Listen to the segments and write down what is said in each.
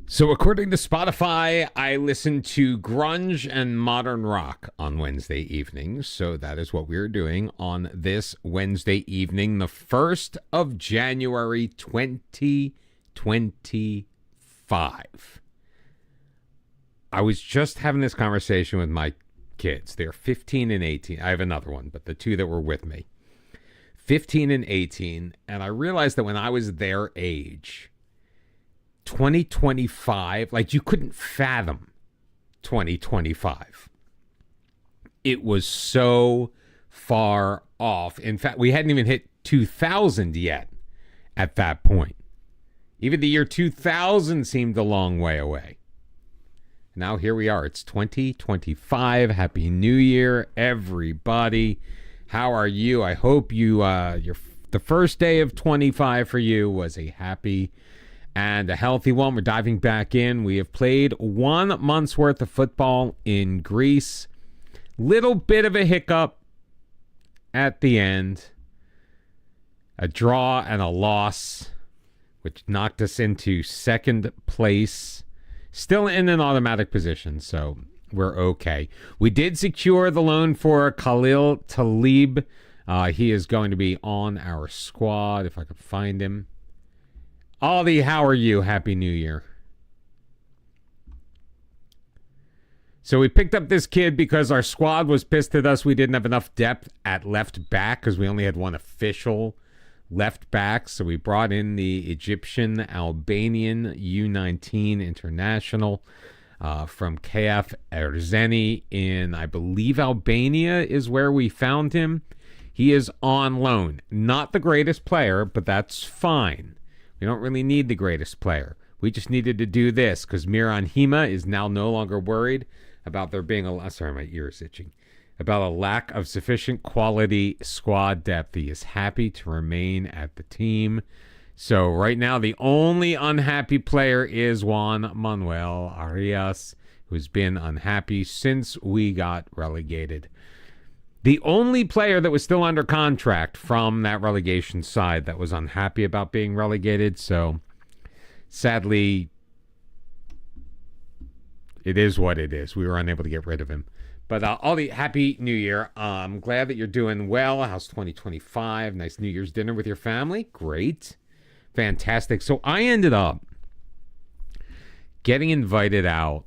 So according to Spotify, I listen to grunge and modern rock on Wednesday evenings. So that is what we're doing on this Wednesday evening, the 1st of January, 2025. I was just having this conversation with my kids. They're 15 and 18. I have another one, but the two that were with me, 15 and 18. And I realized that when I was their age, 2025, like you couldn't fathom 2025. It was so far off. In fact, we hadn't even hit 2000 yet at that point. Even the year 2000 seemed a long way away. Now here we are. It's 2025. Happy New Year, everybody. How are you? I hope the first day of 25 for you was a happy and a healthy one. We're diving back in. We have played 1 month's worth of football in Greece. Little bit of a hiccup at the end. A draw and a loss, which knocked us into second place. Still in an automatic position, so we're okay. We did secure the loan for Khalil Talib. He is going to be on our squad, if I could find him. Ollie, how are you? Happy New Year. So we picked up this kid because our squad was pissed at us. We didn't have enough depth at left back because we only had one official left back. So we brought in the Egyptian Albanian U19 international from KF Erzeni in, I believe, Albania is where we found him. He is on loan. Not the greatest player, but that's fine. We don't really need the greatest player. We just needed to do this because Miran Hima is now no longer worried about there being sorry, my ear is itching. About a lack of sufficient quality squad depth. He is happy to remain at the team. So right now, the only unhappy player is Juan Manuel Arias, who's been unhappy since we got relegated. The only player that was still under contract from that relegation side that was unhappy about being relegated. So, sadly, it is what it is. We were unable to get rid of him. But Ollie, happy New Year. I'm glad that you're doing well. How's 2025? Nice New Year's dinner with your family. Great. Fantastic. So, I ended up getting invited out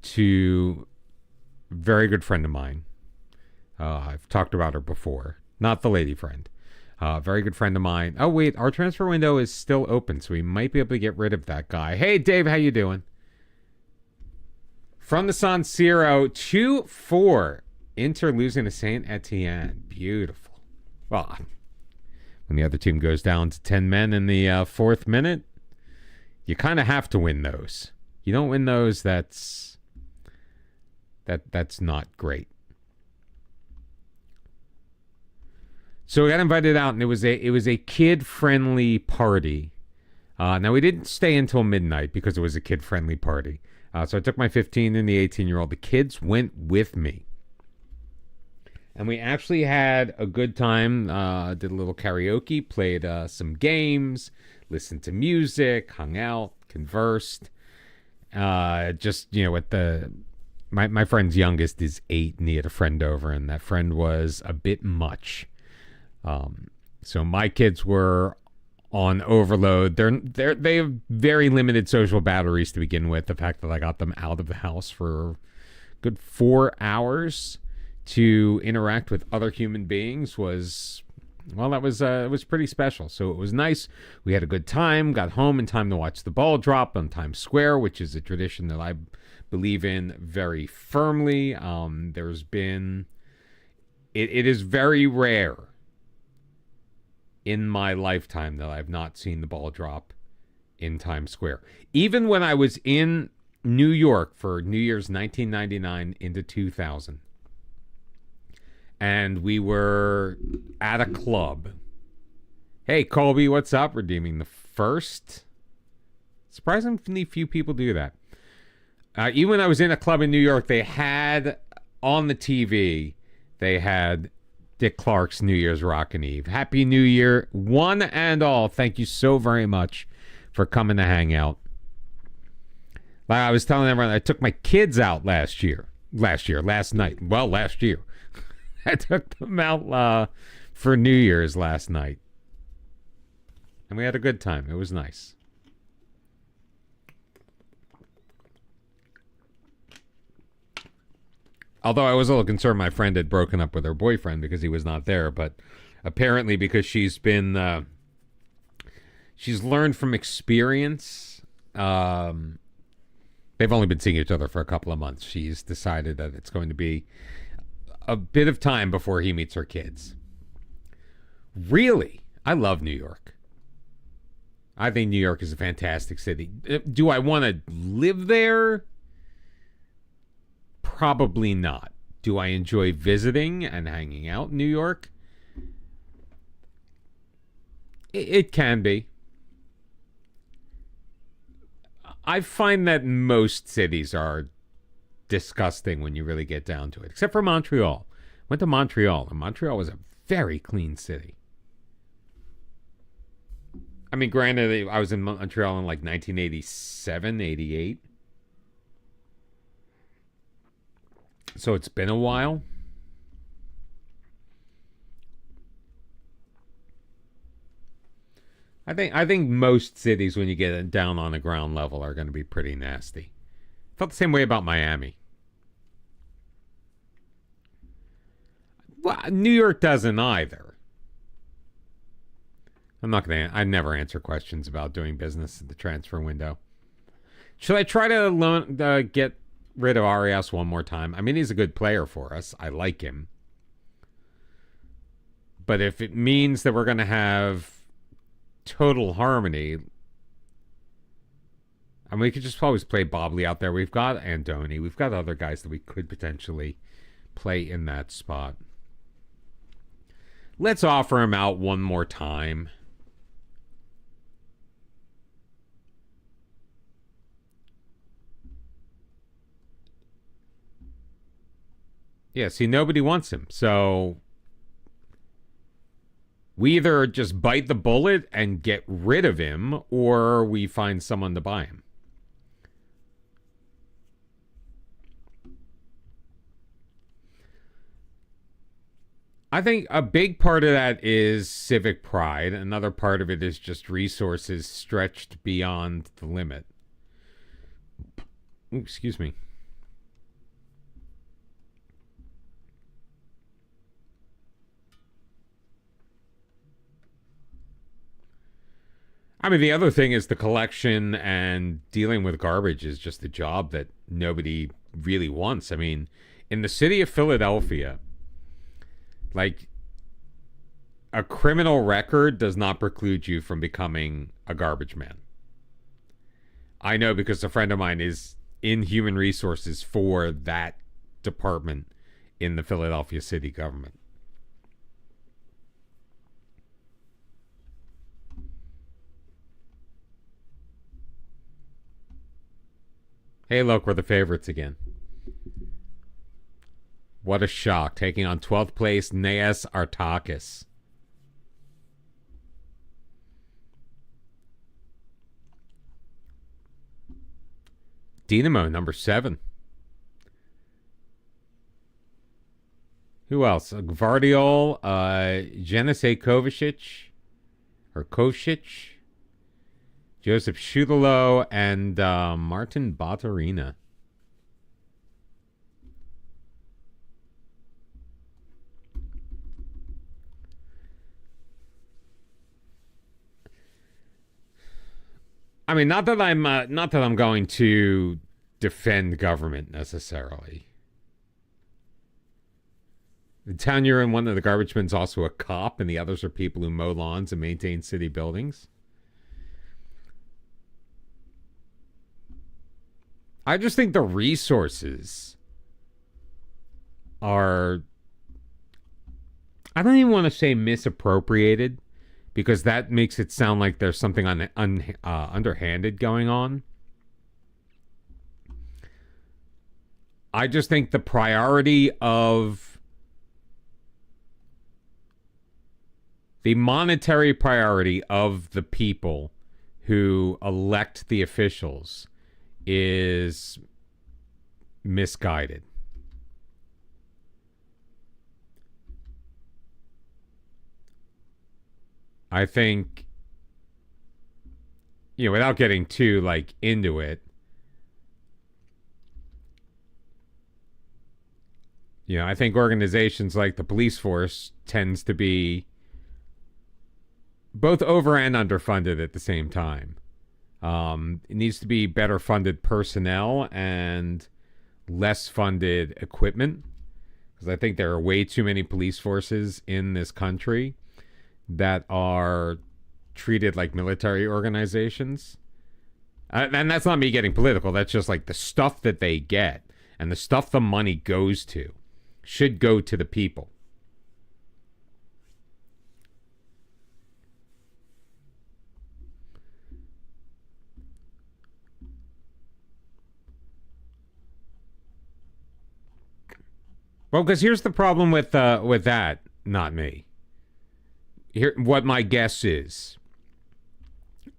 to a very good friend of mine. I've talked about her before. Not the lady friend. Very good friend of mine. Oh, wait. Our transfer window is still open, so we might be able to get rid of that guy. Hey, Dave. How you doing? From the San Siro, 2-4. Inter losing to Saint Etienne. Beautiful. Well, when the other team goes down to 10 men in the fourth minute, you kind of have to win those. You don't win those, that's not great. So we got invited out, and it was a kid-friendly party. Now, we didn't stay until midnight because it was a kid-friendly party. So I took my 15 and the 18-year-old. The kids went with me. And we actually had a good time. Did a little karaoke, played some games, listened to music, hung out, conversed. Just, with my friend's youngest is 8, and he had a friend over, and that friend was a bit much. So my kids were on overload. They have very limited social batteries to begin with. The fact that I got them out of the house for a good 4 hours to interact with other human beings was it was pretty special. So it was nice. We had a good time, got home in time to watch the ball drop on Times Square, which is a tradition that I believe in very firmly. It is very rare in my lifetime that I've not seen the ball drop in Times Square. Even when I was in New York for New Year's 1999 into 2000, and we were at a club. Hey, Colby, what's up? Redeeming the first. Surprisingly few people do that. Even when I was in a club in New York, they had on the TV, they had Dick Clark's New Year's Rockin' Eve. Happy New Year, one and all. Thank you so very much for coming to hang out. Like I was telling everyone, I took my kids out last night. Well, last year. I took them out for New Year's last night. And we had a good time. It was nice. Although I was a little concerned my friend had broken up with her boyfriend because he was not there. But apparently because she's learned from experience. They've only been seeing each other for a couple of months. She's decided that it's going to be a bit of time before he meets her kids. Really? I love New York. I think New York is a fantastic city. Do I want to live there? Probably not. Do I enjoy visiting and hanging out in New York? It can be. I find that most cities are disgusting when you really get down to it, except for Montreal. Went to Montreal, and Montreal was a very clean city. I mean, granted, I was in Montreal in like 1987, 88. So it's been a while. I think most cities, when you get down on the ground level, are going to be pretty nasty. Felt the same way about Miami. Well, New York doesn't either. I never answer questions about doing business at the transfer window. Should I try to get rid of Arias one more time? I mean, he's a good player for us. I like him. But if it means that we're going to have total harmony, I mean, we could just always play Bobley out there. We've got Andoni. We've got other guys that we could potentially play in that spot. Let's offer him out one more time. Yeah, see, nobody wants him. So we either just bite the bullet and get rid of him, or we find someone to buy him. I think a big part of that is civic pride. Another part of it is just resources stretched beyond the limit. Ooh, excuse me. I mean, the other thing is the collection and dealing with garbage is just a job that nobody really wants. I mean, in the city of Philadelphia, like, a criminal record does not preclude you from becoming a garbage man. I know because a friend of mine is in human resources for that department in the Philadelphia city government. Hey, look, we're the favorites again. What a shock. Taking on 12th place Neas Artakis. Dinamo, number 7. Who else? Gvardiol, Jenisej Kovacic, or Kovacic, Joseph Schudelo, and Martin Baturina. I mean, not that I'm going to defend government necessarily. The town you're in, one of the garbage men's also a cop, and the others are people who mow lawns and maintain city buildings. I just think the resources are, I don't even want to say misappropriated, because that makes it sound like there's something underhanded going on. I just think the priority of the monetary priority of the people who elect the officials is misguided. I think, without getting too into it, I think organizations like the police force tends to be both over and underfunded at the same time. It needs to be better funded personnel and less funded equipment, because I think there are way too many police forces in this country that are treated like military organizations. And that's not me getting political. That's just the stuff that they get and the stuff the money goes to should go to the people. Well, because here's the problem with that, not me. Here, what my guess is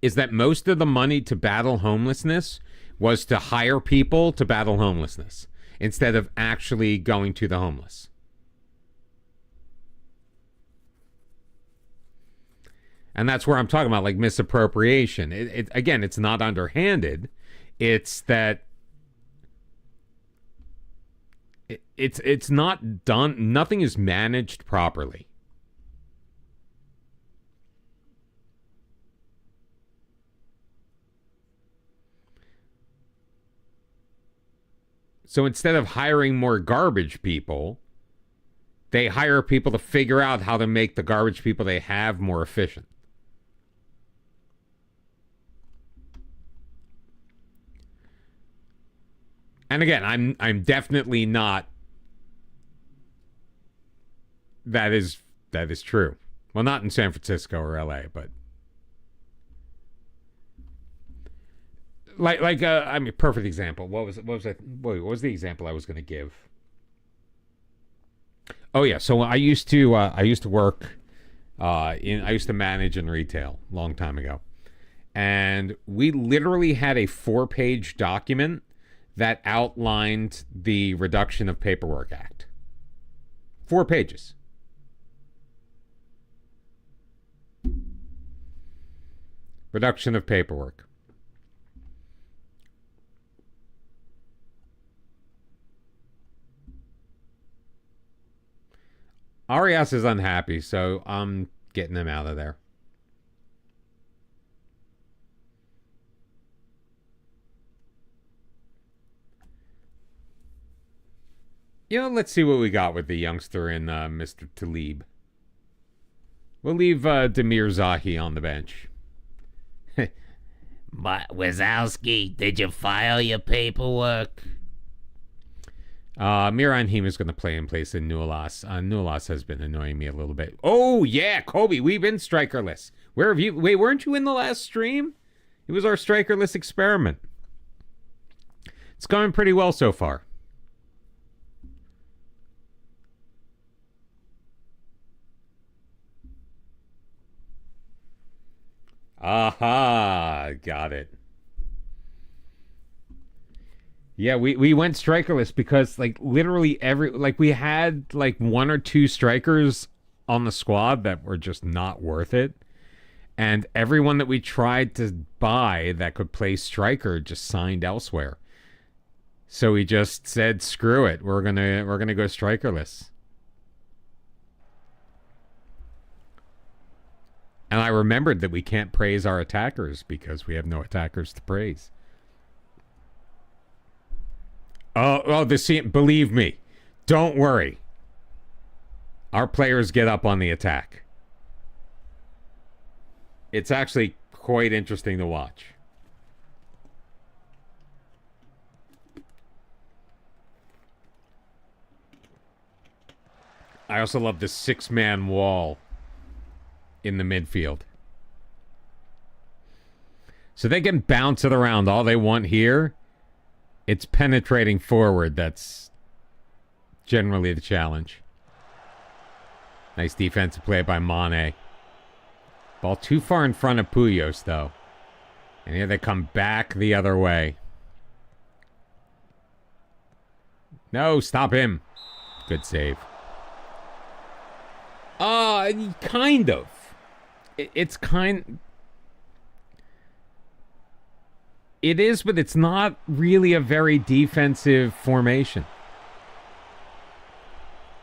that most of the money to battle homelessness was to hire people to battle homelessness instead of actually going to the homeless. And that's where I'm talking about misappropriation. Again, it's not underhanded. It's that it's not done. Nothing is managed properly. So instead of hiring more garbage people, they hire people to figure out how to make the garbage people they have more efficient. And again, I'm definitely not. That is true. Well, not in San Francisco or LA, but perfect example. What was the example I was going to give? Oh yeah, so I used to work I used to manage in retail a long time ago, and we literally had a 4-page document that outlined the Reduction of Paperwork Act. 4 pages. Reduction of paperwork. Arias is unhappy, so I'm getting him out of there. Let's see what we got with the youngster in Mr. Talib. We'll leave Demir Zahi on the bench. Wazowski, did you file your paperwork? Miran Hima is going to play in place of Nualas. Nualas has been annoying me a little bit. Oh, yeah, Kobe, we've been strikerless. Where have you... Wait, weren't you in the last stream? It was our strikerless experiment. It's going pretty well so far. Aha, got it. Yeah, we went strikerless because literally we had 1 or 2 strikers on the squad that were just not worth it. And everyone that we tried to buy that could play striker just signed elsewhere. So we just said, screw it. We're gonna go strikerless. And I remembered that we can't praise our attackers because we have no attackers to praise. Believe me, don't worry. Our players get up on the attack. It's actually quite interesting to watch. I also love the 6-man wall in the midfield. So they can bounce it around all they want here. It's penetrating forward that's generally the challenge. Nice defensive play by Mane. Ball too far in front of Puyos, though. And here they come back the other way. No, stop him. Good save. Kind of. It's kind... It is, but it's not really a very defensive formation.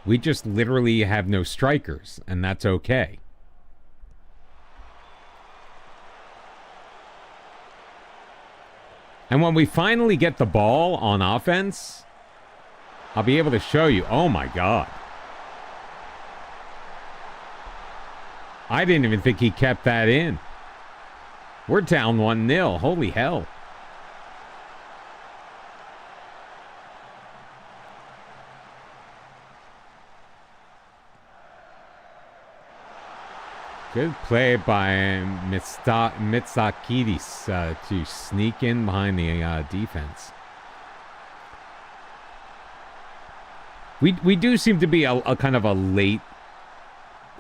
We just literally have no strikers, and that's okay. And when we finally get the ball on offense, I'll be able to show you. Oh my God. I didn't even think he kept that in. We're down 1-0. Holy hell. Good play by Mitsakidis to sneak in behind the defense. We do seem to be a kind of a late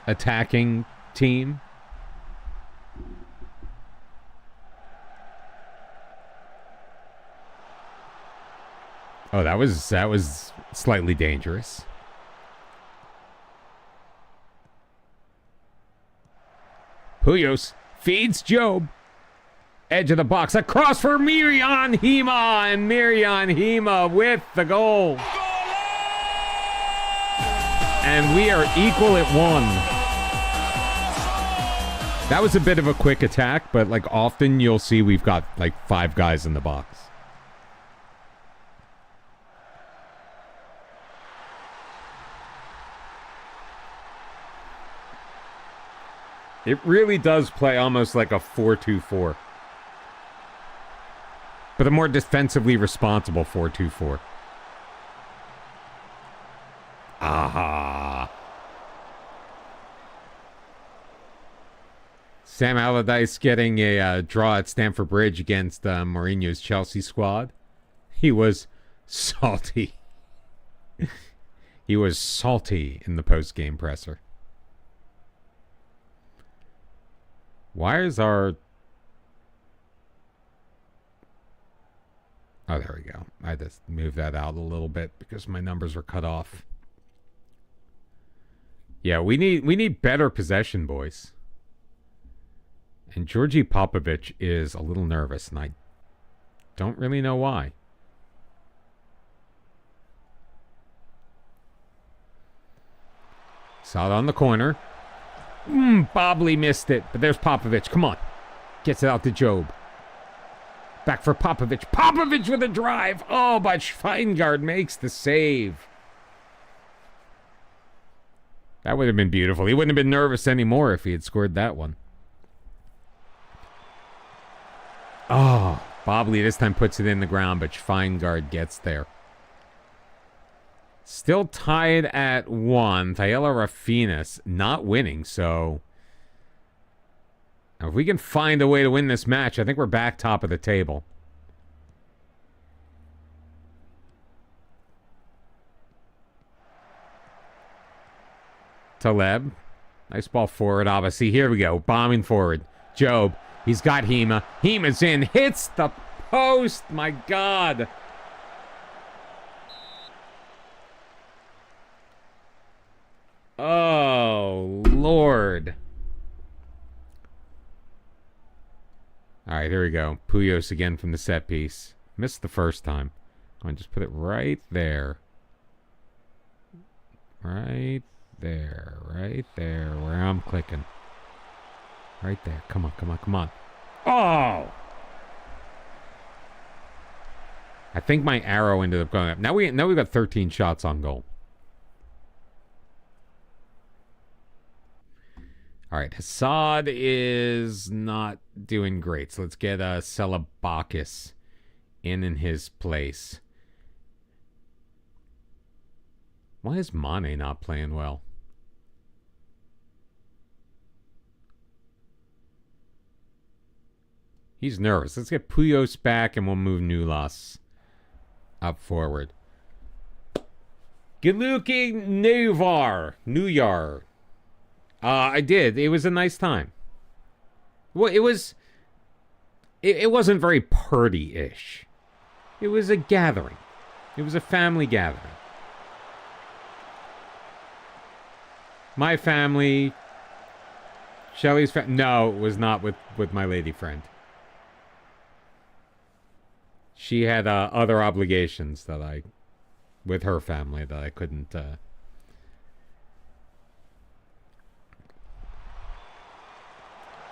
attacking team. Oh, that was slightly dangerous. Puyos feeds Job. Edge of the box. Across for Miriam Hema. And Miriam Hema with the goal. And we are equal at 1. That was a bit of a quick attack, but like often you'll see we've got like 5 guys in the box. It really does play almost like a 4-2-4. But a more defensively responsible 4-2-4. Aha. Sam Allardyce getting a draw at Stamford Bridge against Mourinho's Chelsea squad. He was salty. He was salty in the post-game presser. Why is our... Oh, there we go. I just moved that out a little bit because my numbers were cut off. Yeah, we need better possession, boys. And Georgi Popovich is a little nervous, and I don't really know why. Saw it on the corner. Bobley missed it, but there's Popovich. Come on. Gets it out to Job. Back for Popovich. Popovich with a drive. Oh, but Feingard makes the save. That would have been beautiful. He wouldn't have been nervous anymore if he had scored that one. Oh, Bobley this time puts it in the ground, but Feingard gets there. Still tied at 1. Tayela Rafinas not winning, so... Now if we can find a way to win this match, I think we're back top of the table. Taleb. Nice ball forward, Abbasi. Here we go. Bombing forward. Job. He's got Hema. Hema's in. Hits the post. My God. Oh, Lord. All right, here we go. Puyos again from the set piece. Missed the first time. I'm going to just put it right there. Right there. Right there where I'm clicking. Right there. Come on, come on, come on. Oh! I think my arrow ended up going up. Now we've got 13 shots on goal. All right, Hassad is not doing great. So let's get Celebakis in his place. Why is Mane not playing well? He's nervous. Let's get Puyos back and we'll move Nulas up forward. Good looking Nuyar. I did. It was a nice time. Well, it wasn't very party-ish. It was a gathering. It was a family gathering. My family, Shelly's family. No, it was not with my lady friend. She had other obligations with her family that I couldn't.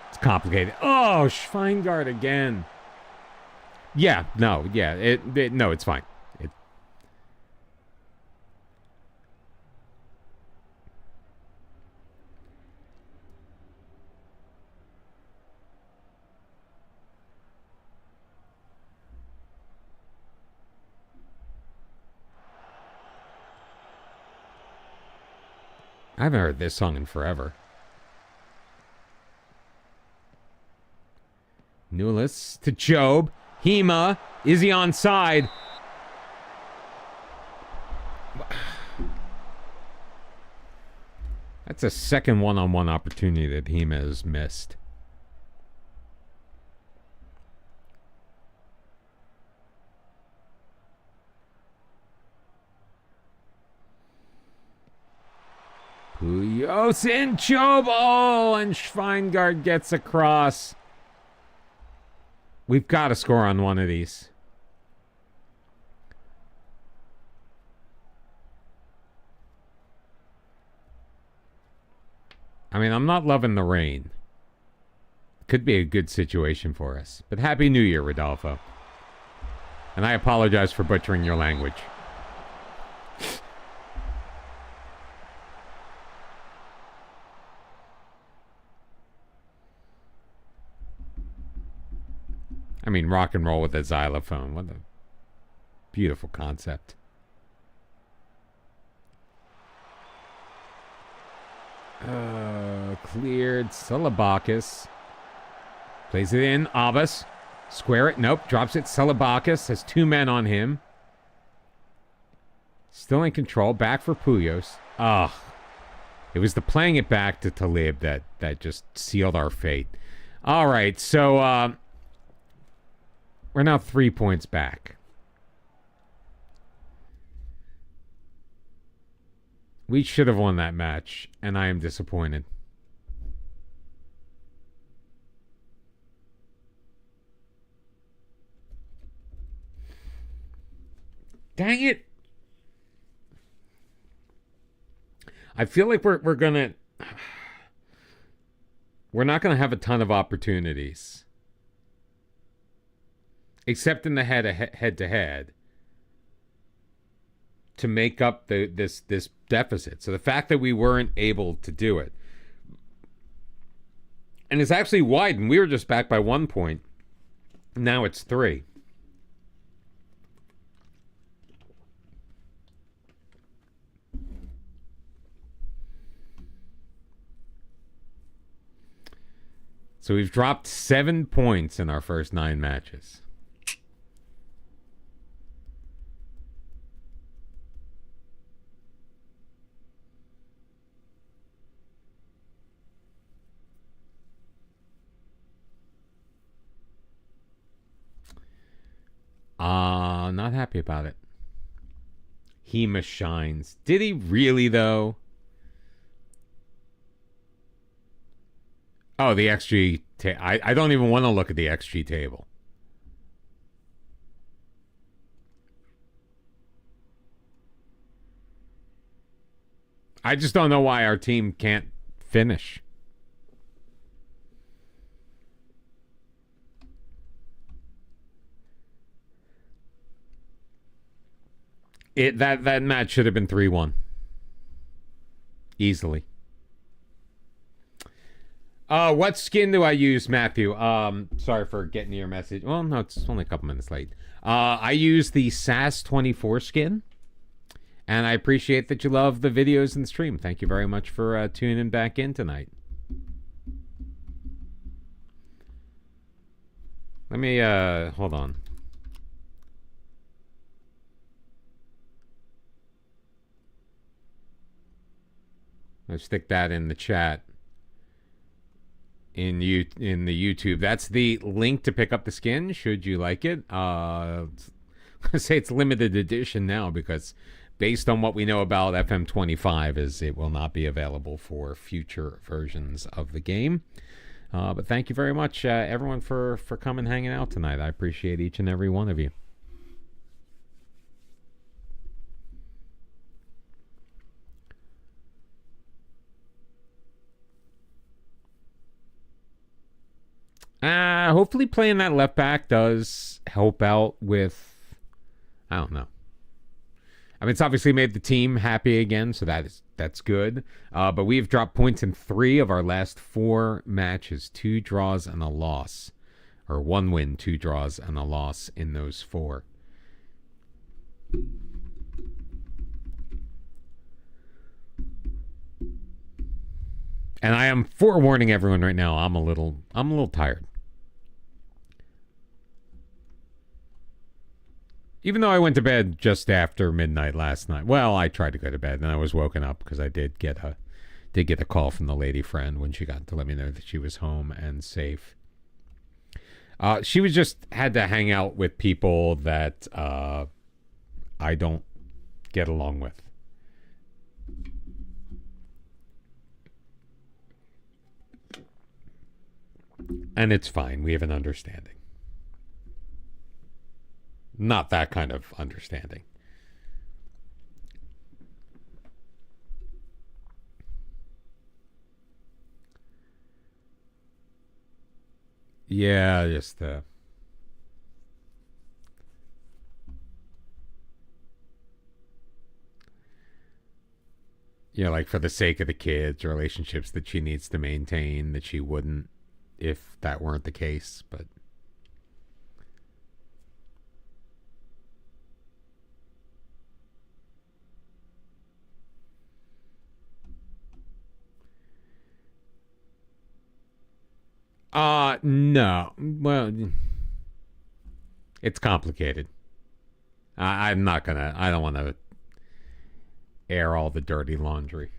It's complicated. Oh, Schweingart again. Yeah, no, yeah, no, it's fine. I haven't heard this song in forever. Newless to Job. Hema. Is he onside? That's a second one-on-one opportunity that Hema has missed. Puyos and Job. Oh, and Schweingart gets across. We've got to score on one of these. I mean, I'm not loving the rain. Could be a good situation for us. But Happy New Year, Rodolfo. And I apologize for butchering your language. I mean, rock and roll with a xylophone. What a beautiful concept. Cleared. Salabakis. Plays it in. Abbas. Square it. Nope. Drops it. Salabakis has two men on him. Still in control. Back for Puyos. Ugh. It was the playing it back to Talib that just sealed our fate. All right. So, we're now 3 points back. We should have won that match, and I am disappointed. Dang it. I feel like we're not gonna have a ton of opportunities. Except in the head-to-head, to make up this deficit. So the fact that we weren't able to do it, and it's actually widened. We were just back by 1 point. Now it's 3. So we've dropped 7 points in our first 9 matches. Not happy about it. Hema shines. Did he really, though? Oh, the XG. I don't even want to look at the XG table. I just don't know why our team can't finish. That match should have been 3-1. Easily. What skin do I use, Matthew? Sorry for getting to your message. Well, no, it's only a couple minutes late. I use the SAS24 skin. And I appreciate that you love the videos and the stream. Thank you very much for tuning back in tonight. Let me, hold on. Let's stick that in the chat. In the YouTube. That's the link to pick up the skin, should you like it. I say it's limited edition now because based on what we know about FM25 is it will not be available for future versions of the game. But thank you very much, everyone, for coming hanging out tonight. I appreciate each and every one of you. Hopefully playing that left back does help out with, I don't know. I mean, it's obviously made the team happy again, so that's good. But we've dropped points in 3 of our last 4 matches, 2 draws and a loss. Or 1 win, 2 draws and a loss in those 4. And I am forewarning everyone right now, I'm a little tired. Even though I went to bed just after midnight last night. Well, I tried to go to bed, and I was woken up because I did get a call from the lady friend when she got to let me know that she was home and safe. She was just had to hang out with people that I don't get along with. And it's fine. We have an understanding. Not that kind of understanding. Yeah, just like for the sake of the kids, relationships that she needs to maintain that she wouldn't if that weren't the case, but no. Well, it's complicated. I don't want to air all the dirty laundry.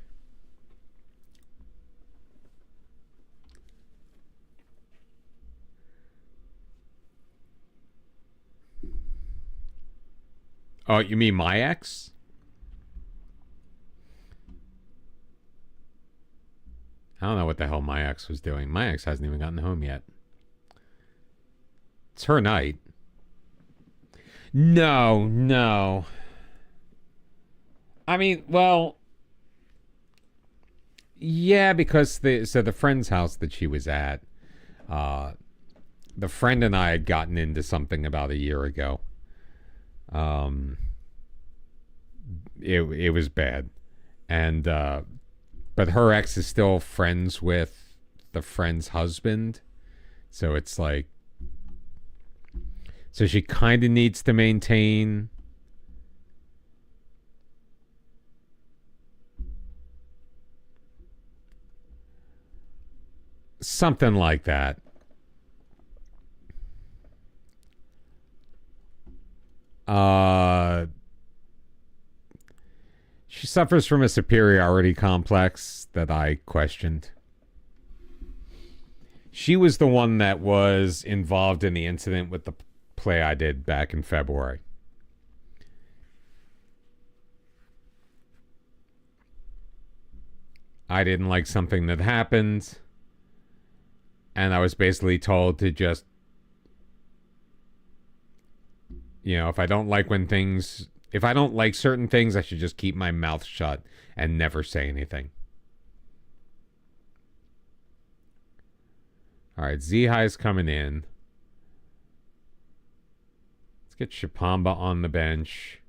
Oh, you mean my ex? I don't know what the hell my ex was doing. My ex hasn't even gotten home yet. It's her night. No. I mean, well, yeah, because the friend's house that she was at, the friend and I had gotten into something about a year ago. It was bad, and but her ex is still friends with the friend's husband, so it's like, so she kind of needs to maintain something like that. She suffers from a superiority complex that I questioned. She was the one that was involved in the incident with the play I did back in February. I didn't like something that happened, and I was basically told to just, if I don't like certain things, I should just keep my mouth shut and never say anything. All right, Zihai's coming in. Let's get Shapamba on the bench.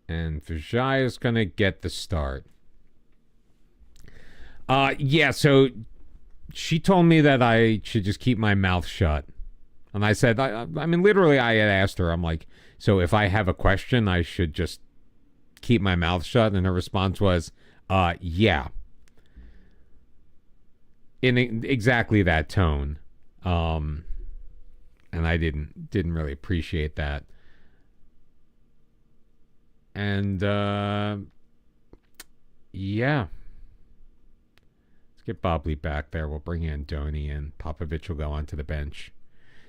And Vijay is going to get the start. Yeah, so she told me that I should just keep my mouth shut. And I said, I mean, literally, I had asked her, I'm like, so if I have a question, I should just keep my mouth shut? And her response was, yeah. In exactly that tone. And I didn't really appreciate that. And Yeah. Let's get Bobley back there. We'll bring Andoni and Popovich will go onto the bench.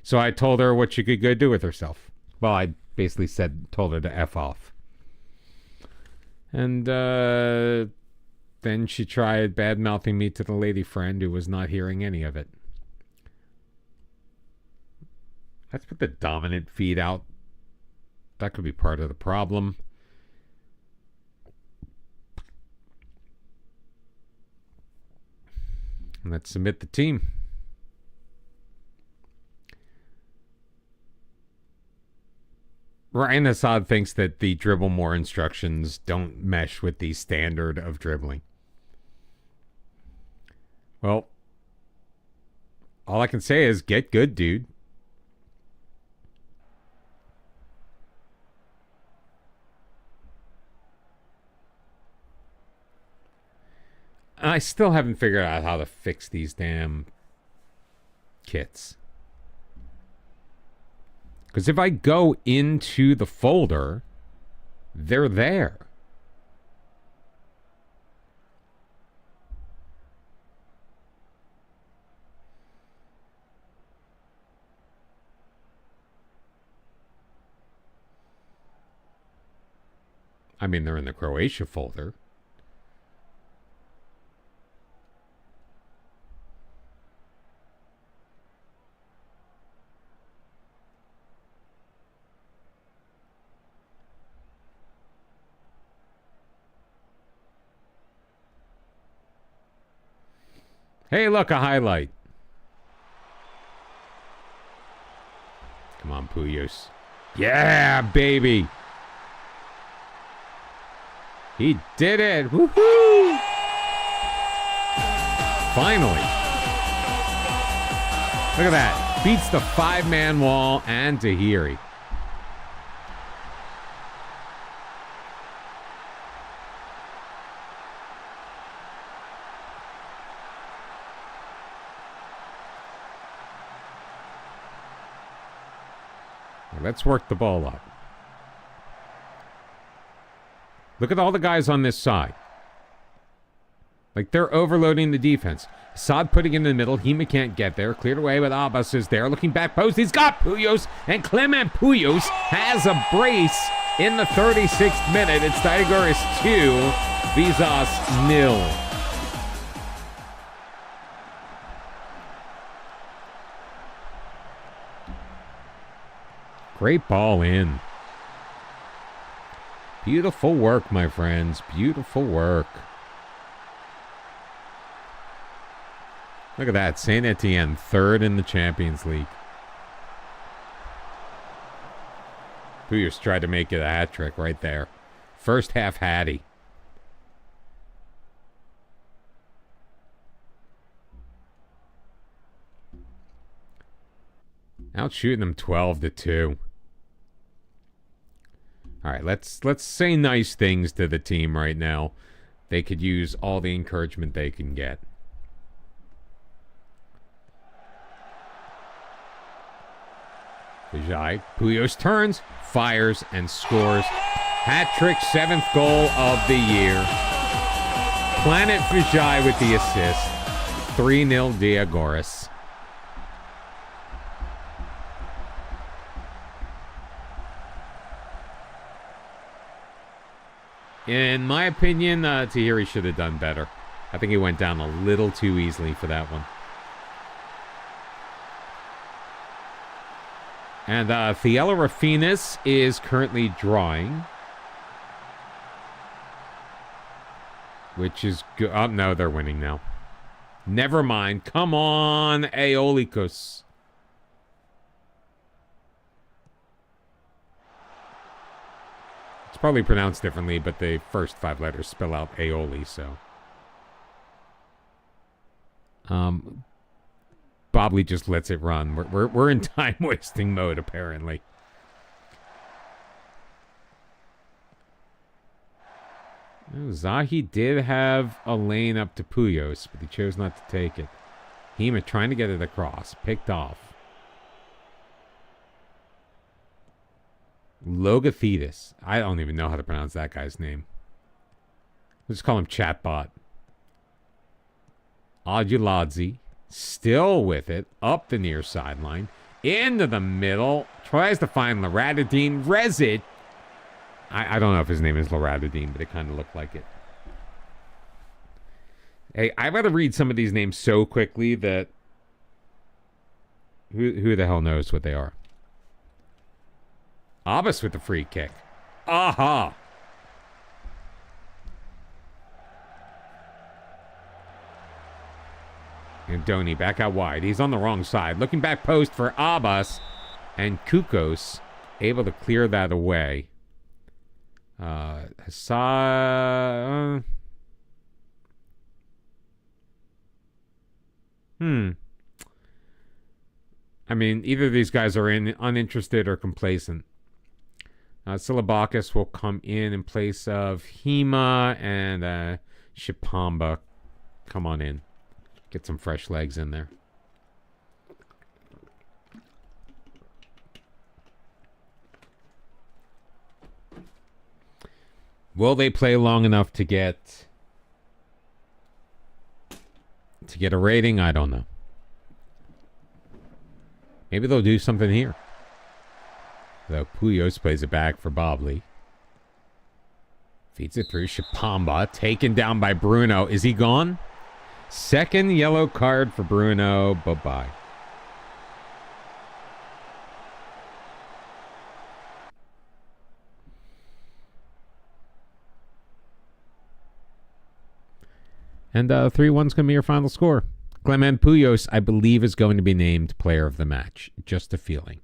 So I told her what she could go do with herself. Well, I basically told her to F off. And then she tried bad-mouthing me to the lady friend who was not hearing any of it. Let's put the dominant feed out. That could be part of the problem. And let's submit the team. Ryan Assad thinks that the dribble more instructions don't mesh with the standard of dribbling. Well, all I can say is get good, dude. I still haven't figured out how to fix these damn kits. Because if I go into the folder, they're there. I mean, they're in the Croatia folder. Hey, look, a highlight. Come on, Puyos. Yeah, baby. He did it. Woohoo! Finally. Look at that. Beats the 5-man wall and Tahiri. Let's work the ball up. Look at all the guys on this side. Like, they're overloading the defense. Assad putting it in the middle. Hema can't get there. Cleared away, but Abbas is there. Looking back post. He's got Puyos. And Clement Puyos has a brace in the 36th minute. It's DIAGORAS 2, Visas 0. Great ball in. Beautiful work, my friends. Beautiful work. Look at that. Saint Etienne, third in the Champions League. Puyos tried to make it a hat trick right there. First half Hattie. Out shooting them 12-2. All right, let's say nice things to the team right now. They could use all the encouragement they can get. Vijay, Puyos turns, fires, and scores. Hat-trick, 7th goal of the year. Planet Vijay with the assist. 3-0 DIAGORAS. In my opinion, Tahiri should have done better. I think he went down a little too easily for that one. And Thiela Rafinas is currently drawing. Which is good. Oh, no, they're winning now. Never mind. Come on, Aeolikos. It's probably pronounced differently, but the first 5 letters spell out aioli, so. Bobley just lets it run. We're in time wasting mode apparently. Zahi did have a lane up to Puyos, but he chose not to take it. Hema trying to get it across, picked off. Logothetis. I don't even know how to pronounce that guy's name. Let's call him Chatbot. Aduladze, still with it, up the near sideline, into the middle, tries to find Laradadine, res it. I don't know if his name is Laradadine, but it kind of looked like it. Hey, I've got to read some of these names so quickly that who the hell knows what they are. Abbas with the free kick. Aha! And Donny back out wide. He's on the wrong side. Looking back post for Abbas. And Kukos able to clear that away. Hassan... I mean, either of these guys are uninterested or complacent. Silabakis will come in place of Hema, and Shipamba. Come on in. Get some fresh legs in there. Will they play long enough to get a rating? I don't know. Maybe they'll do something here. Though Puyos plays it back for Bobley. Feeds it through. Shipamba taken down by Bruno. Is he gone? Second yellow card for Bruno. Bye-bye. And 3-1's going to be your final score. Clement Puyos, I believe, is going to be named player of the match. Just a feeling.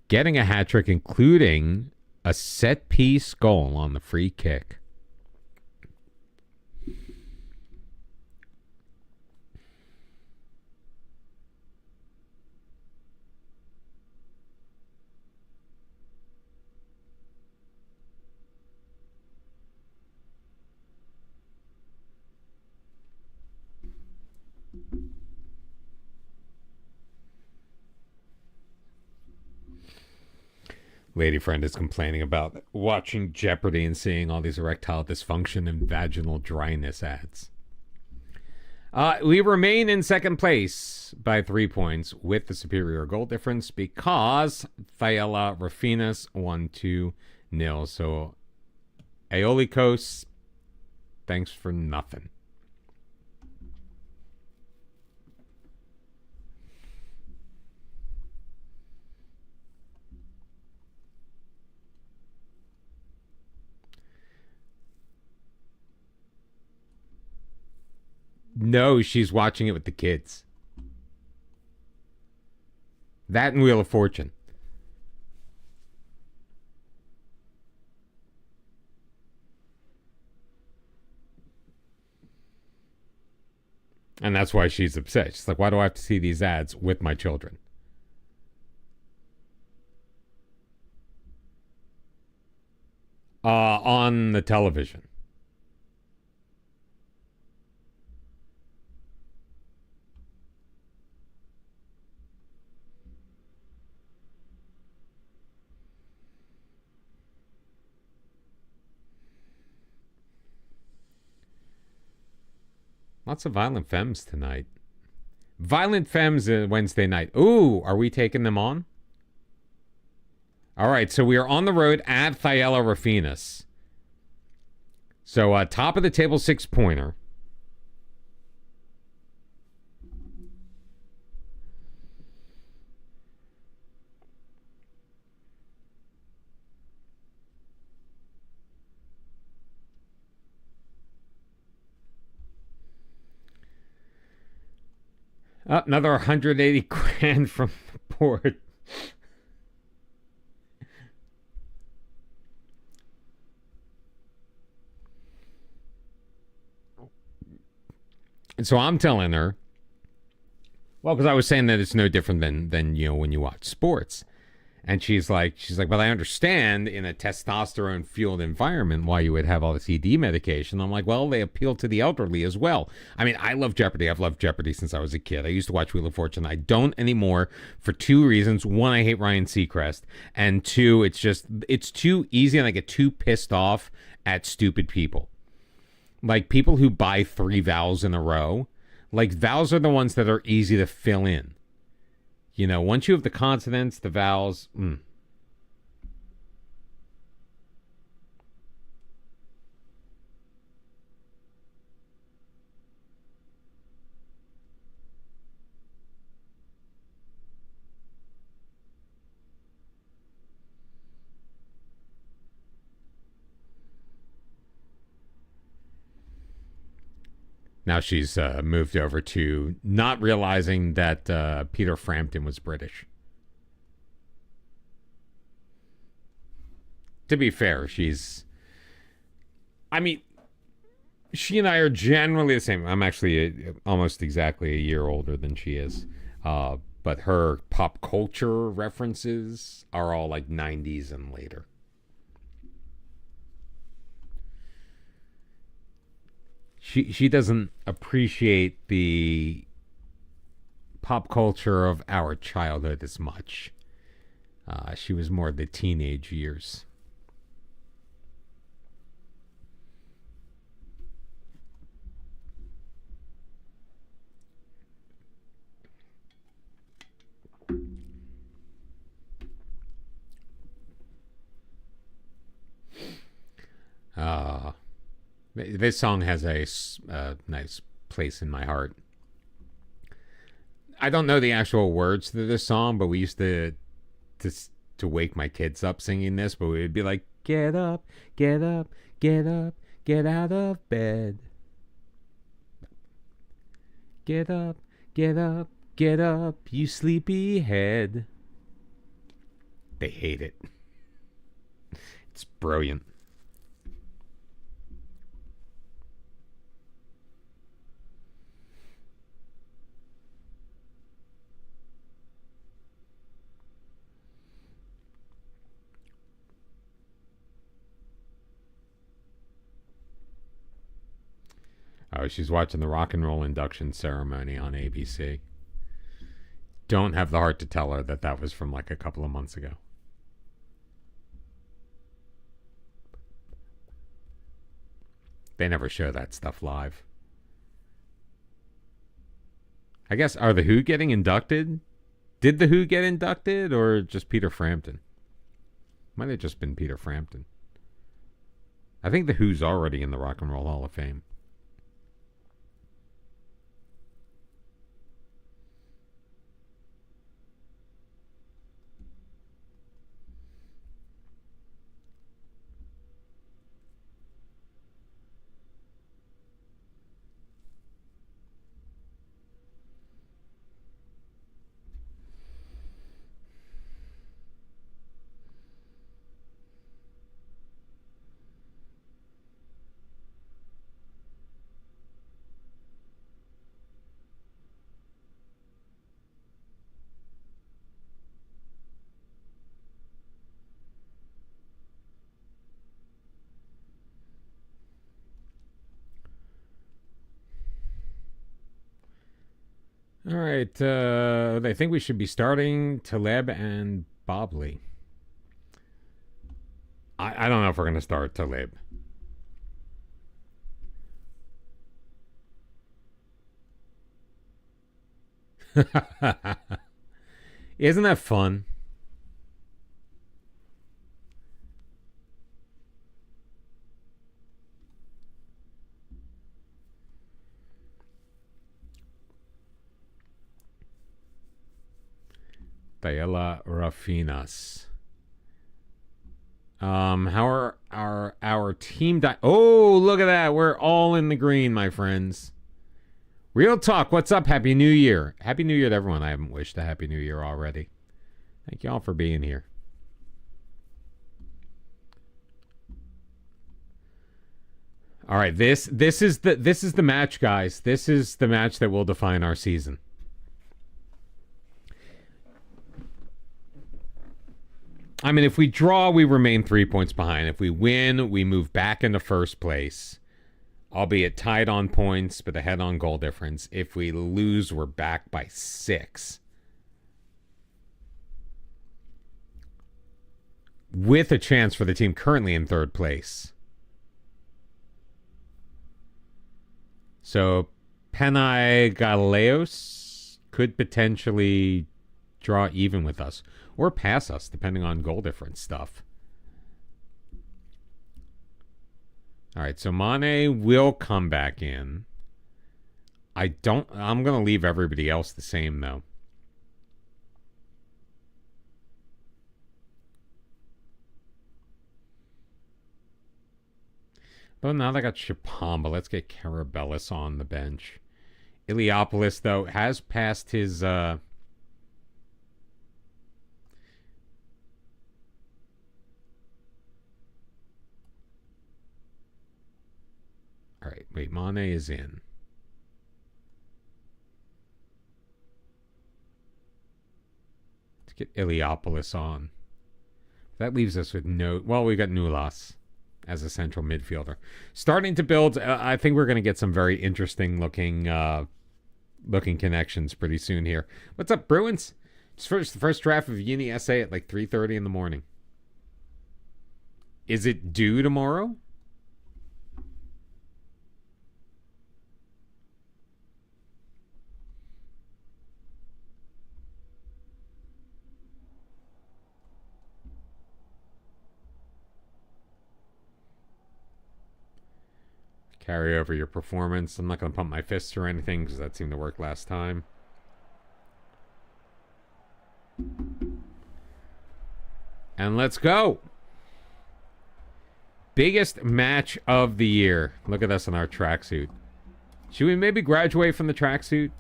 Getting a hat trick, including a set-piece goal on the free kick. Lady friend is complaining about watching Jeopardy and seeing all these erectile dysfunction and vaginal dryness ads. We remain in second place by 3 points with the superior goal difference because Thyella Rafinas won 2-0. So, Aeolikos, thanks for nothing. No, she's watching it with the kids. That and Wheel of Fortune. And that's why she's upset. She's like, why do I have to see these ads with my children? On the television. Lots of Violent Femmes tonight. Violent Femmes Wednesday night. Ooh, are we taking them on? All right, so we are on the road at Thyella Rafinas. So top of the table 6-pointer. Another 180 grand from the board. And so I'm telling her, well, because I was saying that it's no different than you know when you watch sports. And she's like, but I understand in a testosterone-fueled environment why you would have all this ED medication. I'm like, well, they appeal to the elderly as well. I mean, I love Jeopardy. I've loved Jeopardy since I was a kid. I used to watch Wheel of Fortune. I don't anymore for 2 reasons. 1, I hate Ryan Seacrest. And 2, it's too easy and I get too pissed off at stupid people. Like people who buy 3 vowels in a row, like vowels are the ones that are easy to fill in. You know, once you have the consonants, the vowels, Now she's moved over to not realizing that Peter Frampton was British. To be fair, I mean, she and I are generally the same. I'm actually almost exactly a year older than she is. But her pop culture references are all like 90s and later. She doesn't appreciate the pop culture of our childhood as much. She was more the teenage years. This song has a nice place in my heart. I don't know the actual words to this song, but we used to wake my kids up singing this, but we would be like, get up, get up, get up, get out of bed. Get up, get up, get up, you sleepy head. They hate it. It's brilliant. Oh, she's watching the rock and roll induction ceremony on ABC. Don't have the heart to tell her that that was from like a couple of months ago. They never show that stuff live. I guess, are the Who getting inducted? Did the Who get inducted or just Peter Frampton? Might have just been Peter Frampton. I think the Who's already in the Rock and Roll Hall of Fame. All right, I think we should be starting Taleb and Bobley. I don't know if we're going to start Taleb. Isn't that fun? Diella Rafinas. How are our team Oh, look at that. We're all in the green, my friends. Real talk. What's up? Happy New Year. Happy New Year to everyone. I haven't wished a Happy New Year already. Thank you all for being here. All right, this is the match, guys. This is the match that will define our season. I mean, if we draw, we remain 3 points behind. If we win, we move back into first place, albeit tied on points, but ahead on goal difference. If we lose, we're back by 6. With a chance for the team currently in third place. So Panay Galeos could potentially draw even with us or pass us, depending on goal difference stuff. All right, so Mane will come back in. I'm going to leave everybody else the same, though. But now they got Chapamba. Let's get Carabellis on the bench. Iliopoulos, though, has passed his... All right, wait, Mane is in. Let's get Iliopoulos on. That leaves us with no... Well, we got Nulas as a central midfielder. Starting to build, I think we're going to get some very interesting looking connections pretty soon here. What's up, Bruins? It's the first draft of Uni SA at like 3:30 in the morning. Is it due tomorrow? Carry over your performance. I'm not going to pump my fists or anything because that seemed to work last time. And let's go. Biggest match of the year. Look at us in our tracksuit. Should we maybe graduate from the tracksuit?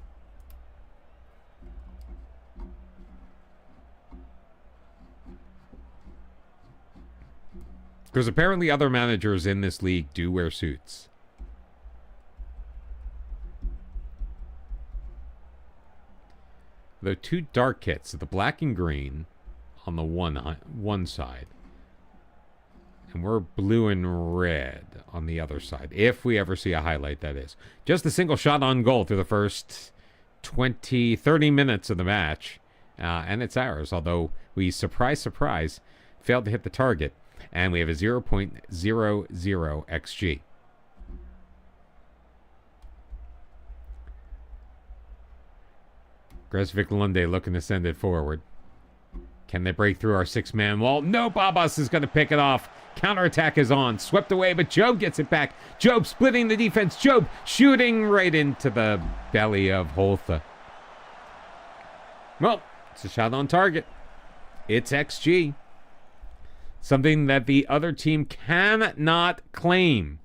Because apparently other managers in this league do wear suits. There are two dark kits, the black and green on the one side. And we're blue and red on the other side. If we ever see a highlight, that is. Just a single shot on goal through the first 30 minutes of the match. And it's ours, although we, surprise, surprise, failed to hit the target. And we have a 0.00 XG. Gresvik Lunde looking to send it forward. Can they break through our six-man wall? No, Babas is going to pick it off. Counterattack is on. Swept away, but Job gets it back. Job splitting the defense. Job shooting right into the belly of Holtha. Well, it's a shot on target. It's XG. Something that the other team cannot claim.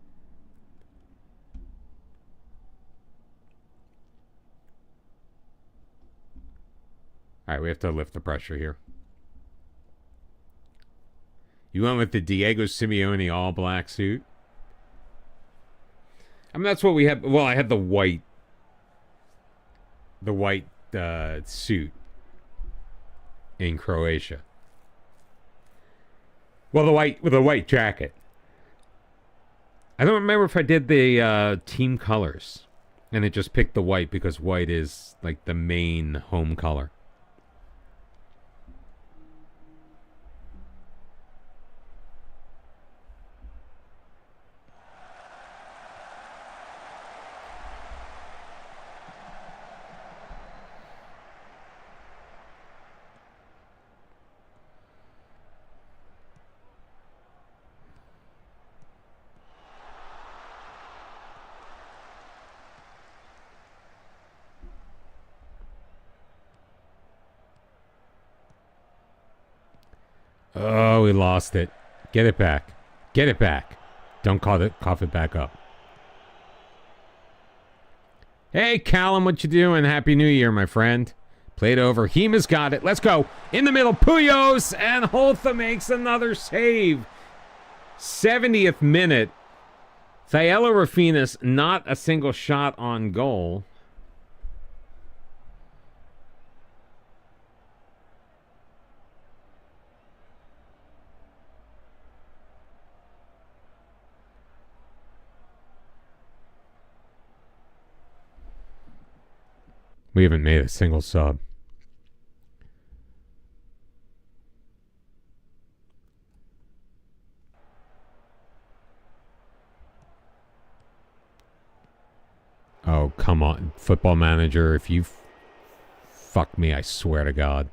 All right, we have to lift the pressure here. You went with the Diego Simeone all-black suit? I mean, that's what we had. Well, I had the white suit in Croatia. Well, the white jacket. I don't remember if I did the team colors, and it just picked the white because white is like the main home color. Oh, we lost it. Get it back. Get it back. Don't cough it back up. Hey, Callum, what you doing? Happy New Year, my friend. Played over. Hima's got it. Let's go. In the middle, Puyos, and Holtha makes another save. 70th minute. Thaela Rafinas, not a single shot on goal. We haven't made a single sub. come on. Football Manager, if you fuck me, I swear to God.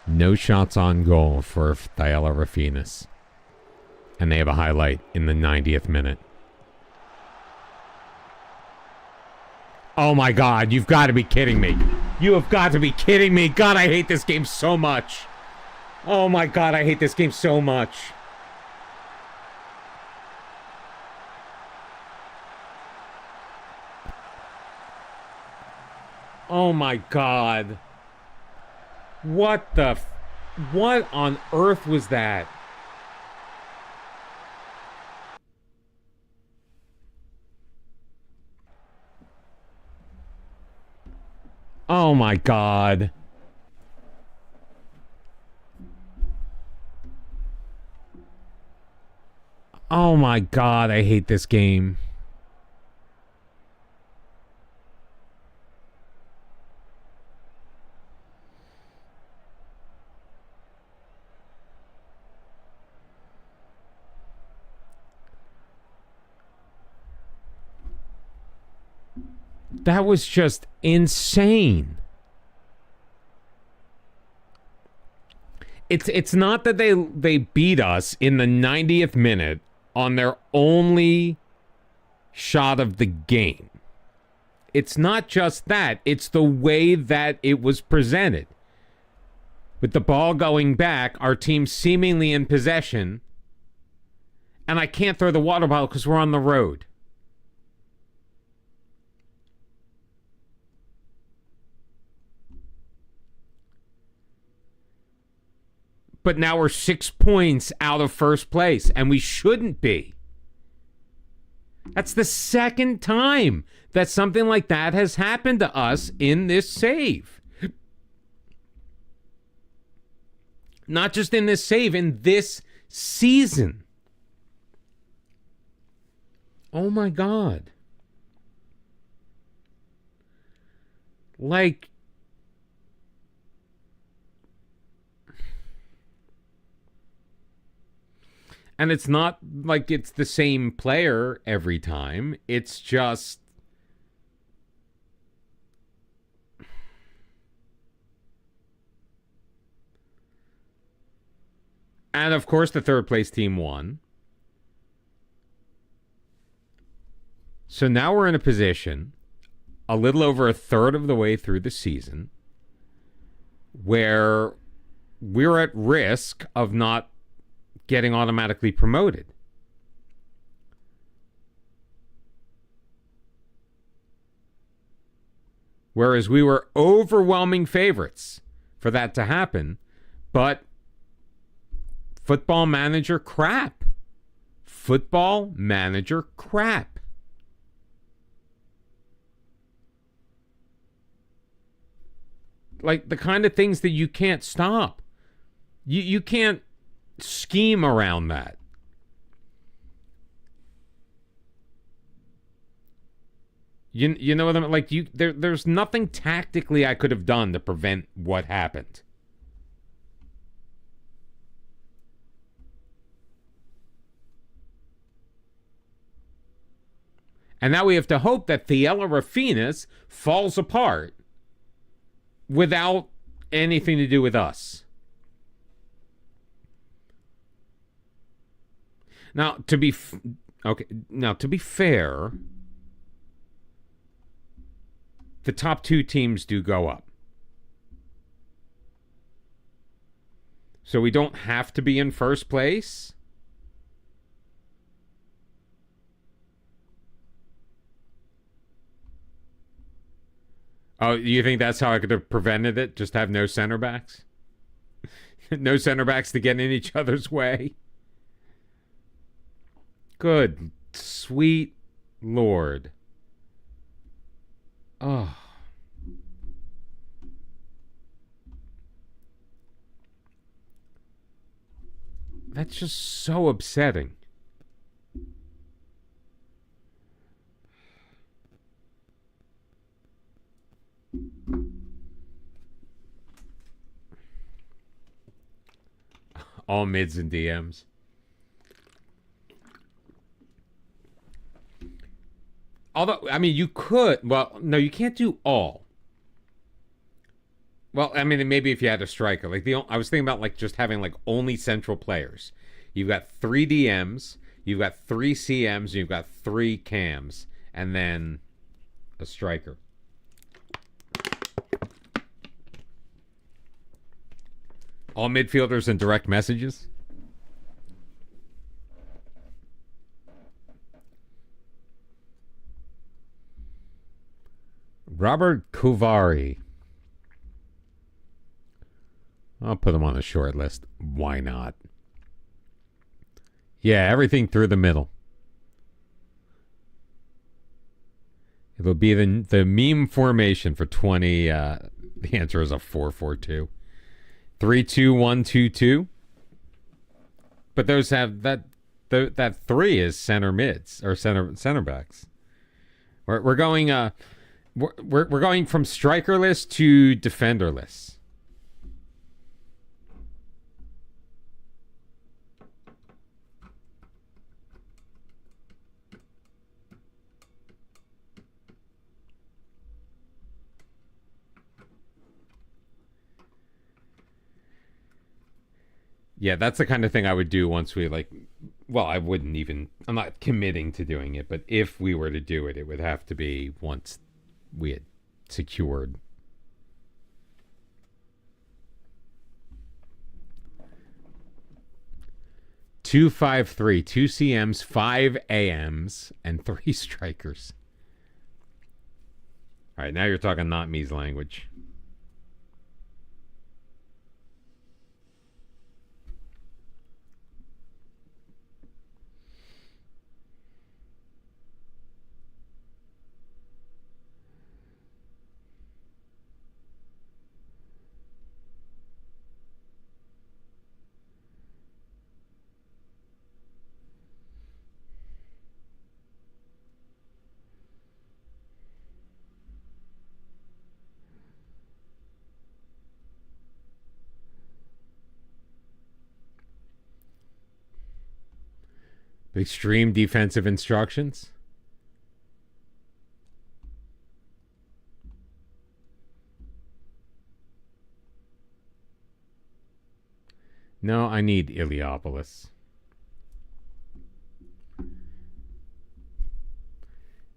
No shots on goal for Diala Rafinas. And they have a highlight in the 90th minute. Oh my God, you've got to be kidding me. You have got to be kidding me. God, I hate this game so much. Oh my God, I hate this game so much. Oh my God. What on earth was that? Oh my God. Oh my God, I hate this game. That was just insane. It's not that they beat us in the 90th minute on their only shot of the game. It's not just that. It's the way that it was presented. With the ball going back, our team seemingly in possession, and I can't throw the water bottle because we're on the road. But now we're 6 points out of first place, and we shouldn't be. That's the second time that something like that has happened to us in this save. Not just in this save, in this season. Oh my God. Like, and it's not like it's the same player every time. It's just... And of course the third place team won. So now we're in a position, a little over a third of the way through the season, where we're at risk of not getting automatically promoted. Whereas we were overwhelming favorites for that to happen, but Football Manager crap. Football Manager crap. Like the kind of things that you can't stop. You can't scheme around that. You know what I mean? Like there's nothing tactically I could have done to prevent what happened. And now we have to hope that Diala Rafinas falls apart without anything to do with us. Now, to be fair, the top two teams do go up. So we don't have to be in first place. Oh, you think that's how I could have prevented it? Just have no center backs? No center backs to get in each other's way? Good, sweet Lord. Oh. That's just so upsetting. All mids and DMs. Although, I mean, you could. Well, no, you can't do all. Well, I mean, maybe if you had a striker, like I was thinking about like just having like only central players. You've got 3 DMs, you've got 3 CMs, you've got 3 cams, and then a striker. All midfielders and direct messages. Robert Kuvari. I'll put him on the short list. Why not? Yeah, everything through the middle. It'll be the meme formation for 20. The answer is a 4-4-2. 3-2-1-2-2. But those have that 3 is center mids or center backs. We're going we're going from strikerless to defenderless. Yeah, that's the kind of thing I would do once we I wouldn't even, I'm not committing to doing it, but if we were to do it, it would have to be once we had secured. Two 5-3, 2 CMs, 5 AMs, and 3 strikers. All right, now you're talking not me's language. Extreme defensive instructions. No, I need Iliopoulos.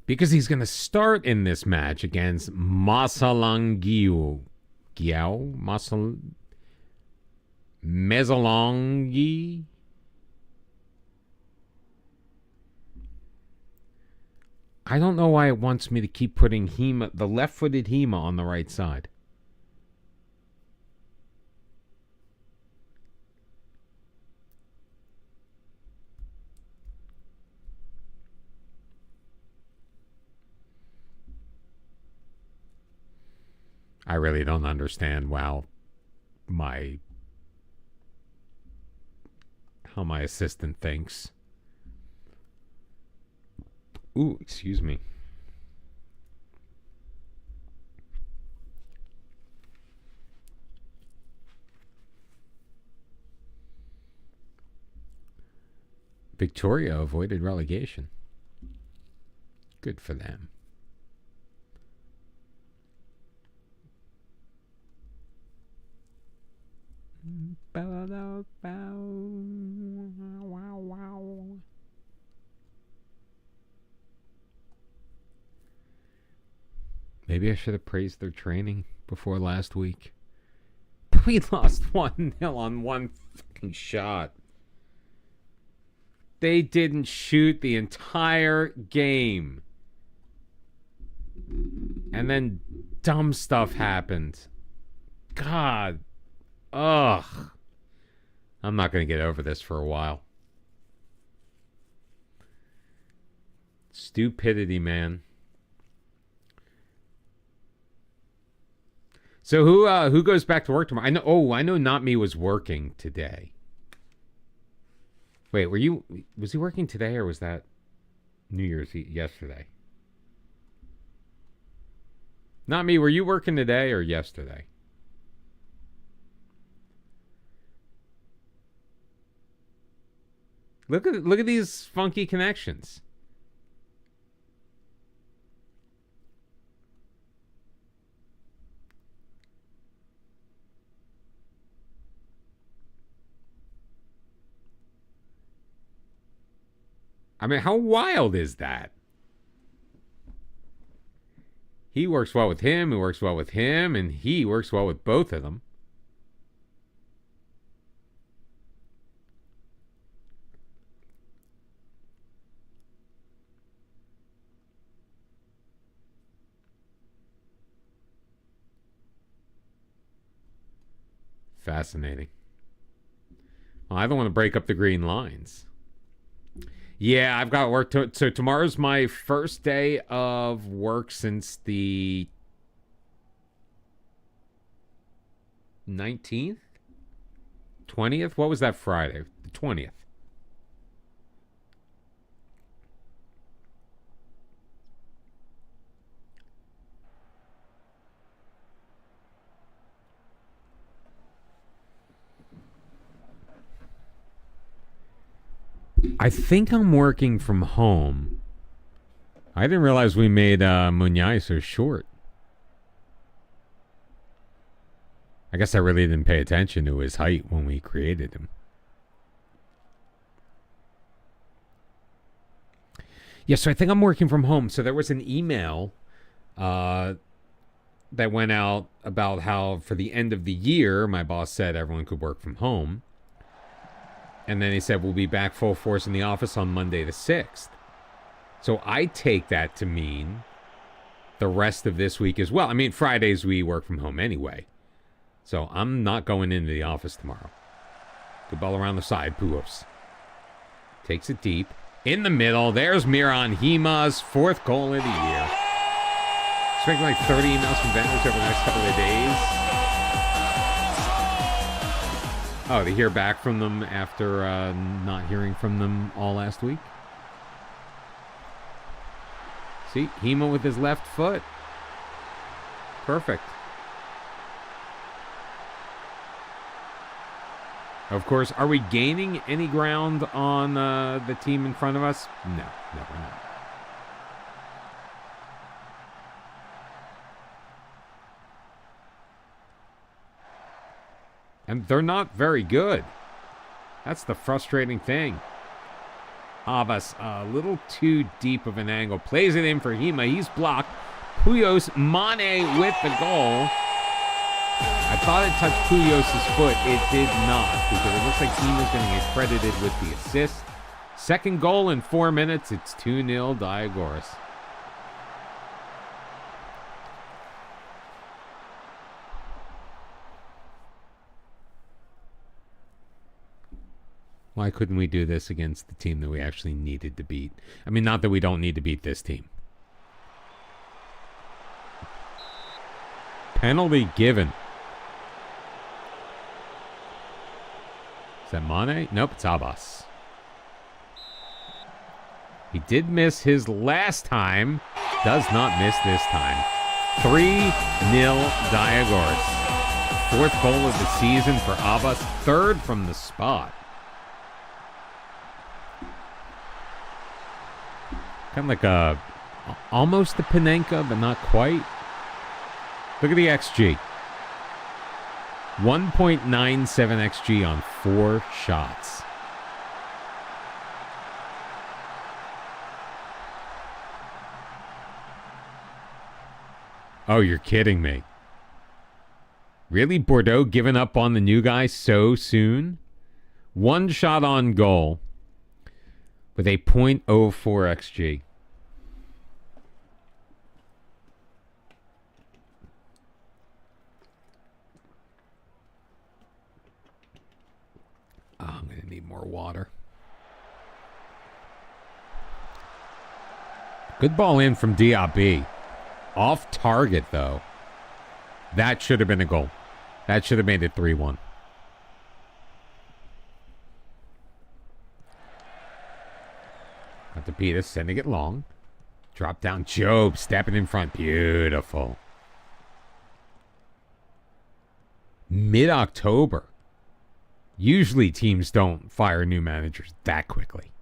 Because he's going to start in this match against Masalangiu. Mezzalongi? I don't know why it wants me to keep putting Hema, the left-footed Hema, on the right side. I really don't understand how my assistant thinks. Ooh, excuse me. Victoria avoided relegation. Good for them. Maybe I should have praised their training before last week. We lost 1-0 on one fucking shot. They didn't shoot the entire game. And then dumb stuff happened. God. Ugh. I'm not going to get over this for a while. Stupidity, man. So who goes back to work tomorrow? I know Not Me was working today. Wait, was he working today or was that New Year's Eve yesterday? Not Me, were you working today or yesterday? Look at these funky connections. I mean, how wild is that? He works well with him, he works well with him, and he works well with both of them. Fascinating. Well, I don't want to break up the green lines. Yeah, I've got work. So tomorrow's my first day of work since the 19th? 20th? What was that Friday? The 20th. I think I'm working from home. I didn't realize we made Munyai so short. I guess I really didn't pay attention to his height when we created him. Yeah, so I think I'm working from home. So there was an email that went out about how for the end of the year, my boss said everyone could work from home. And then he said, we'll be back full force in the office on Monday the 6th. So I take that to mean the rest of this week as well. I mean, Fridays we work from home anyway. So I'm not going into the office tomorrow. Good ball around the side, Puos. Takes it deep. In the middle, there's Miran Hima's 4th goal of the year. Expecting like 30 emails from vendors over the next couple of days. Oh, to hear back from them after not hearing from them all last week. See, Hema with his left foot. Perfect. Of course, are we gaining any ground on the team in front of us? No, we're not. And they're not very good. That's the frustrating thing. Abbas, a little too deep of an angle. Plays it in for Hema. He's blocked. Puyos Mane with the goal. I thought it touched Puyos' foot. It did not, because it looks like Hema's going to get credited with the assist. Second goal in 4 minutes. It's 2-0 DIAGORAS. Why couldn't we do this against the team that we actually needed to beat? I mean, not that we don't need to beat this team. Penalty given. Is that Mane? Nope, it's Abbas. He did miss his last time. Does not miss this time. 3-0 DIAGORAS. 4th goal of the season for Abbas. 3rd from the spot. Kind of like almost a Panenka, but not quite. Look at the XG. 1.97 XG on 4 shots. Oh, you're kidding me. Really? Bordeaux giving up on the new guy so soon? 1 shot on goal with a .04 XG. Oh, I'm going to need more water. Good ball in from Diaby. Off target, though. That should have been a goal. That should have made it 3-1. Got the Peters sending it long. Drop down. Job stepping in front. Beautiful. Mid-October. Usually teams don't fire new managers that quickly.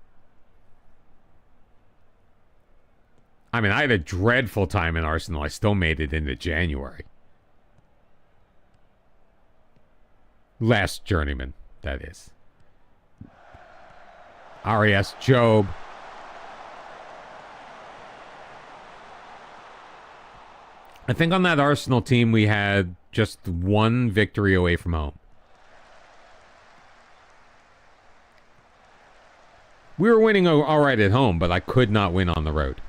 I mean, I had a dreadful time in Arsenal. I still made it into January. Last Journeyman, that is. Arias, Job. I think on that Arsenal team we had just one victory away from home. We were winning all right at home, but I could not win on the road.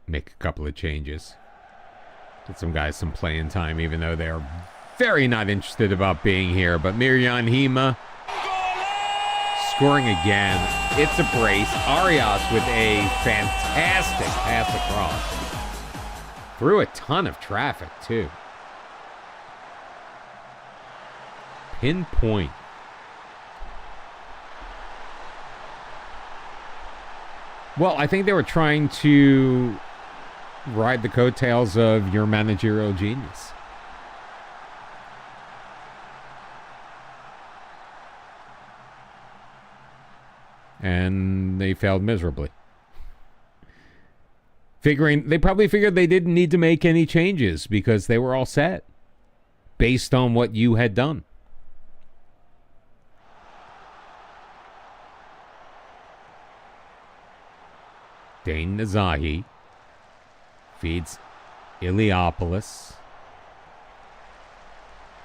Make a couple of changes. Get some guys some playing time, even though they're very not interested about being here. But Mirjan Hima scoring again. It's a brace. Arias with a fantastic pass across. Through a ton of traffic, too. Pinpoint. Well, I think they were trying to ride the coattails of your managerial genius. And they failed miserably. They probably figured they didn't need to make any changes because they were all set based on what you had done. Dane Nazahi feeds Iliopoulos.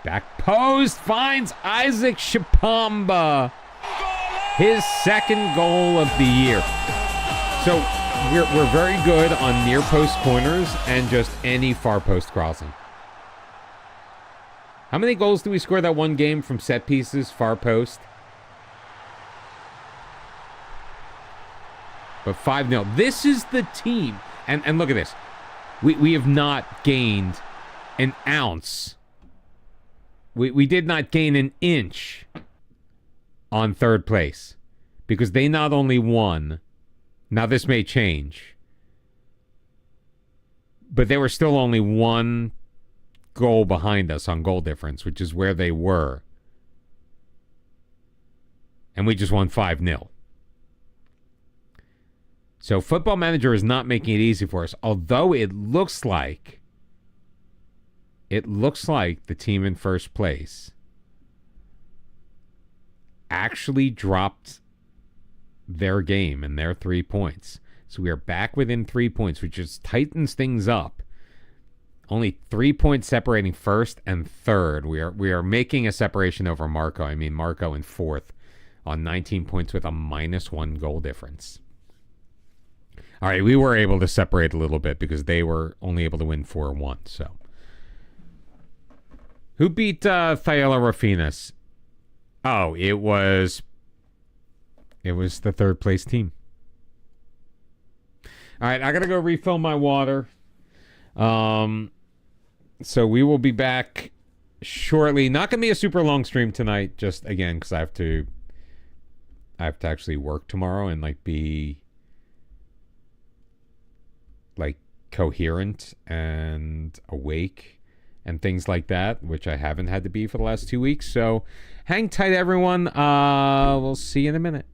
Back post finds Isaac Shipamba. His second goal of the year. So we're very good on near post corners and just any far post crossing. How many goals do we score that one game from set pieces, far post? But 5-0. This is the team. And look at this. We have not gained an ounce. We did not gain an inch on third place. Because they not only won. Now this may change. But they were still only one goal behind us on goal difference, which is where they were. And we just won 5-0. So Football Manager is not making it easy for us, although it looks like the team in first place actually dropped their game and their 3 points. So we are back within 3 points, which just tightens things up. Only 3 points separating first and third. We are making a separation over Marco. I mean Marco in fourth on 19 points with a -1 goal difference. All right, we were able to separate a little bit because they were only able to win 4-1. So, who beat Thyella Rafinas? Oh, it was the third place team. All right, I gotta go refill my water. So we will be back shortly. Not gonna be a super long stream tonight, just again because I have to actually work tomorrow and be coherent and awake and things like that, which I haven't had to be for the last 2 weeks. So hang tight, everyone. We'll see you in a minute.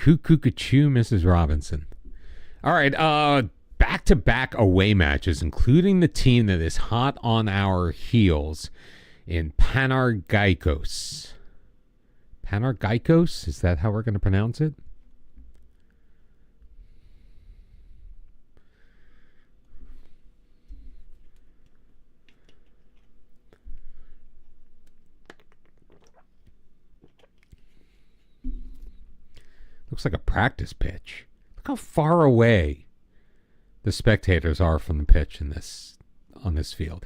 Cuckoo, Mrs. Robinson. All right, back-to-back away matches, including the team that is hot on our heels in Panargaikos. Panargaikos? Is that how we're going to pronounce it? Looks like a practice pitch. Look how far away the spectators are from the pitch on this field.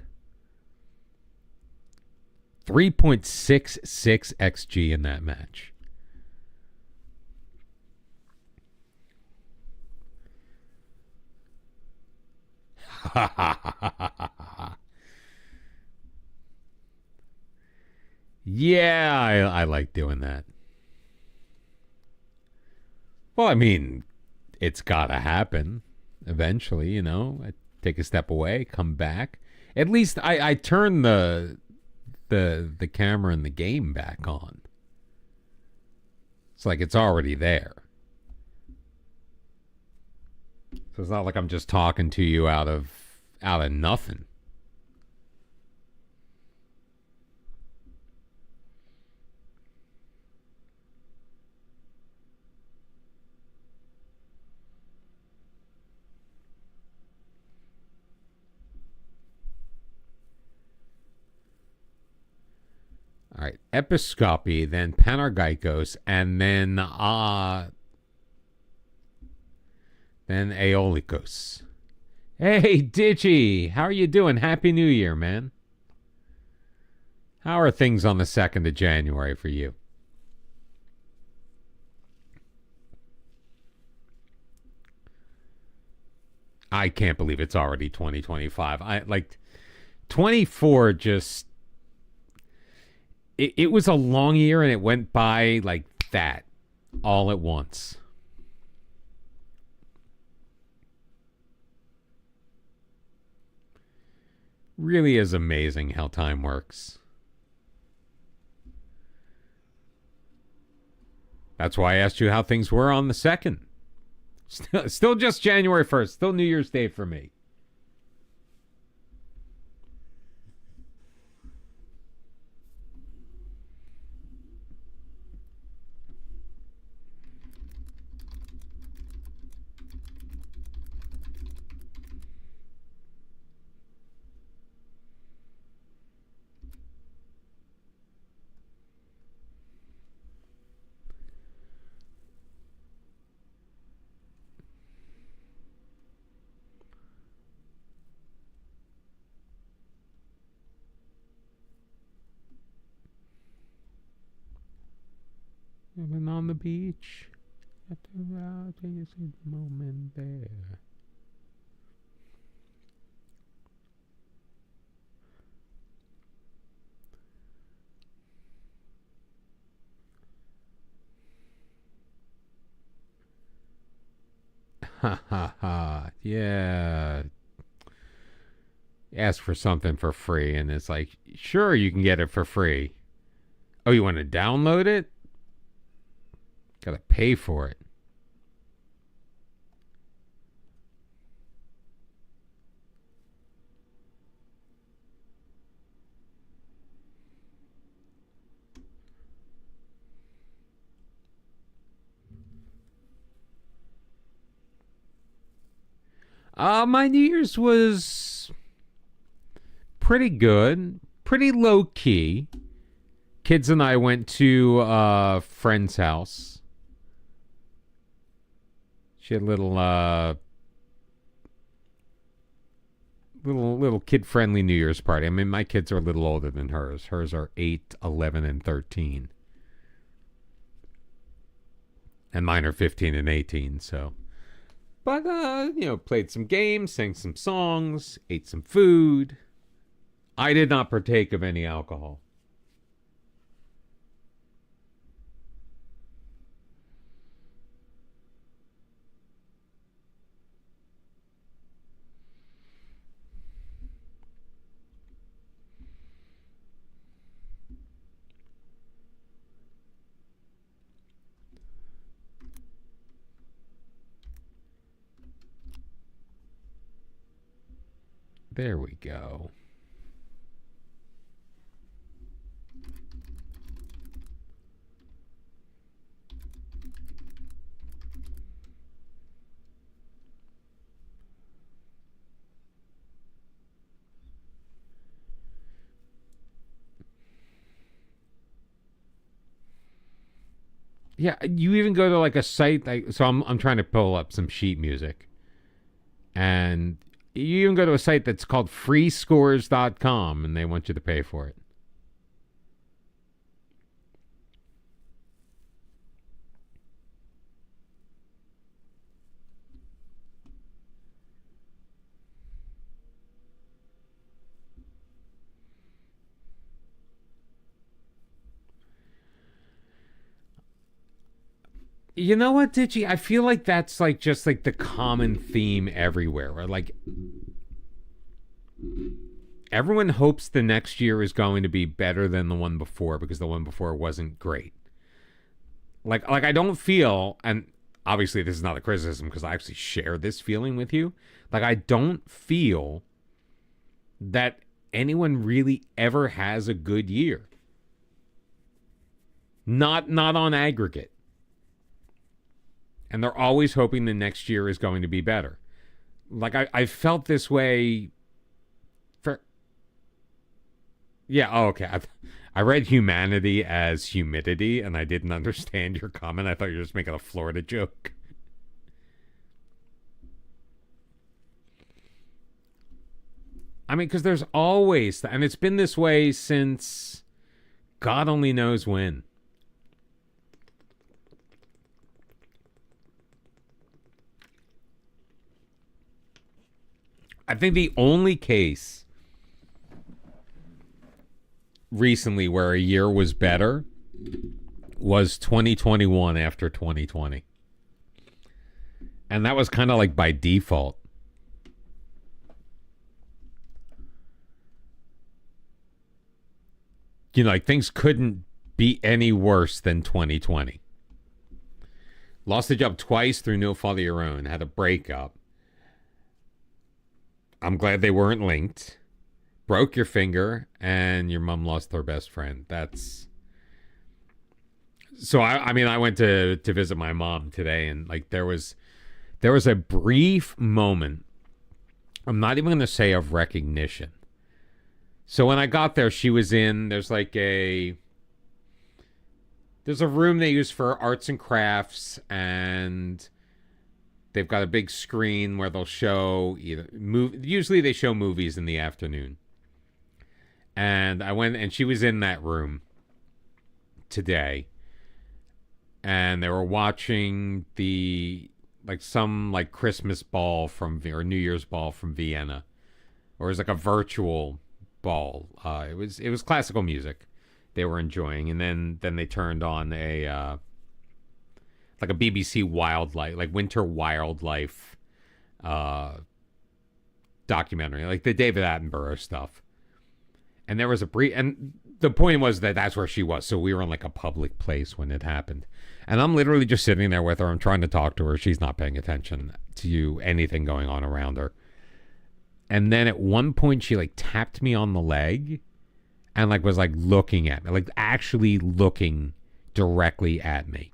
3.66 XG in that match. Yeah, I like doing that. Well, I mean, it's got to happen eventually, you know. I take a step away, come back. At least I turn the camera and the game back on. It's like it's already there. So it's not like I'm just talking to you out of nothing. All right, Episcopi, then Panargaikos, and then Aeolikos. Hey, Digi, how are you doing? Happy New Year, man. How are things on the 2nd of January for you? I can't believe it's already 2025. 24 just... It was a long year and it went by like that all at once. Really is amazing how time works. That's why I asked you how things were on the 2nd. Still just January 1st. Still New Year's Day for me. Living on the beach. At the route, you see the moment there. Ha ha ha. Yeah. Ask for something for free, and it's like, sure, you can get it for free. Oh, you want to download it? Gotta pay for it. My New Year's was pretty good, pretty low key. Kids and I went to a friend's house. She had a little kid-friendly New Year's party. I mean, my kids are a little older than hers. Hers are 8, 11, and 13. And mine are 15 and 18, so. But, played some games, sang some songs, ate some food. I did not partake of any alcohol. There we go. Yeah, you even go to like a site like so I'm trying to pull up some sheet music. And you even go to a site that's called freescores.com and they want you to pay for it. You know what, Digi? I feel like that's like just like the common theme everywhere. Where like everyone hopes the next year is going to be better than the one before because the one before wasn't great. Like I don't feel, and obviously this is not a criticism because I actually share this feeling with you. Like I don't feel that anyone really ever has a good year. Not on aggregate. And they're always hoping the next year is going to be better. Like, I felt this way for... Yeah, oh, okay. I read humanity as humidity, and I didn't understand your comment. I thought you were just making a Florida joke. I mean, because there's always... And it's been this way since God only knows when. I think the only case recently where a year was better was 2021 after 2020. And that was kind of like by default. You know, like things couldn't be any worse than 2020. Lost a job twice through no fault of your own. Had a breakup. I'm glad they weren't linked. Broke your finger, and your mom lost her best friend. That's... So, I mean, I went to visit my mom today, and, like, there was a brief moment, I'm not even going to say of recognition. So, when I got there, she was in... There's a room they use for arts and crafts, and... They've got a big screen where they'll show usually they show movies in the afternoon. And I went and she was in that room today. And they were watching some Christmas ball or New Year's ball from Vienna. Or it was like a virtual ball. It was classical music they were enjoying. And then they turned on a BBC wildlife, like winter wildlife documentary, like the David Attenborough stuff. And there was and the point was that that's where she was. So we were in like a public place when it happened. And I'm literally just sitting there with her. I'm trying to talk to her. She's not paying attention to anything going on around her. And then at one point she like tapped me on the leg and like was like looking at me, like actually looking directly at me.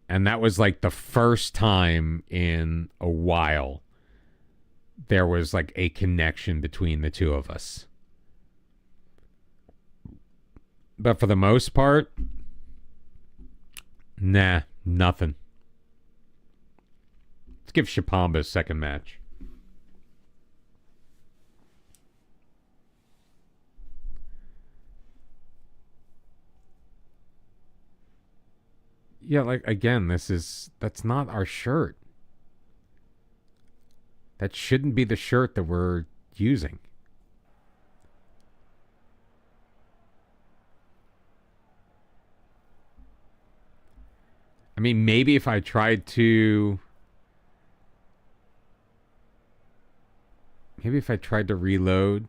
And that was like the first time in a while there was like a connection between the two of us. But for the most part, nah, nothing. Let's give Shapamba a second match. Yeah, like, again, that's not our shirt. That shouldn't be the shirt that we're using. I mean, maybe if I tried to reload.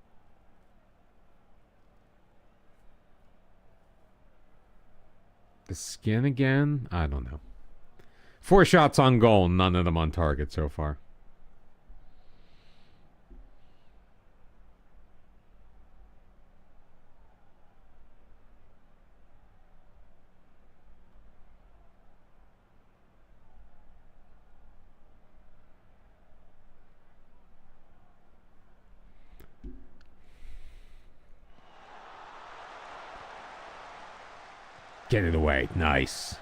The skin again? I don't know. 4 shots on goal, none of them on target so far. Get it away. Nice.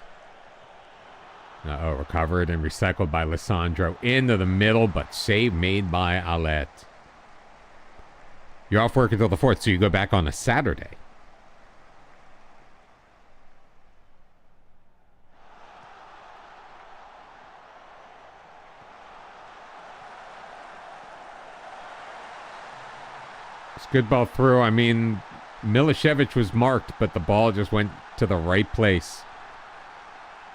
Recovered and recycled by Lissandro into the middle, but save made by Alet. You're off work until the 4th, so you go back on a Saturday. It's good ball through. I mean, Milicevic was marked, but the ball just went to the right place.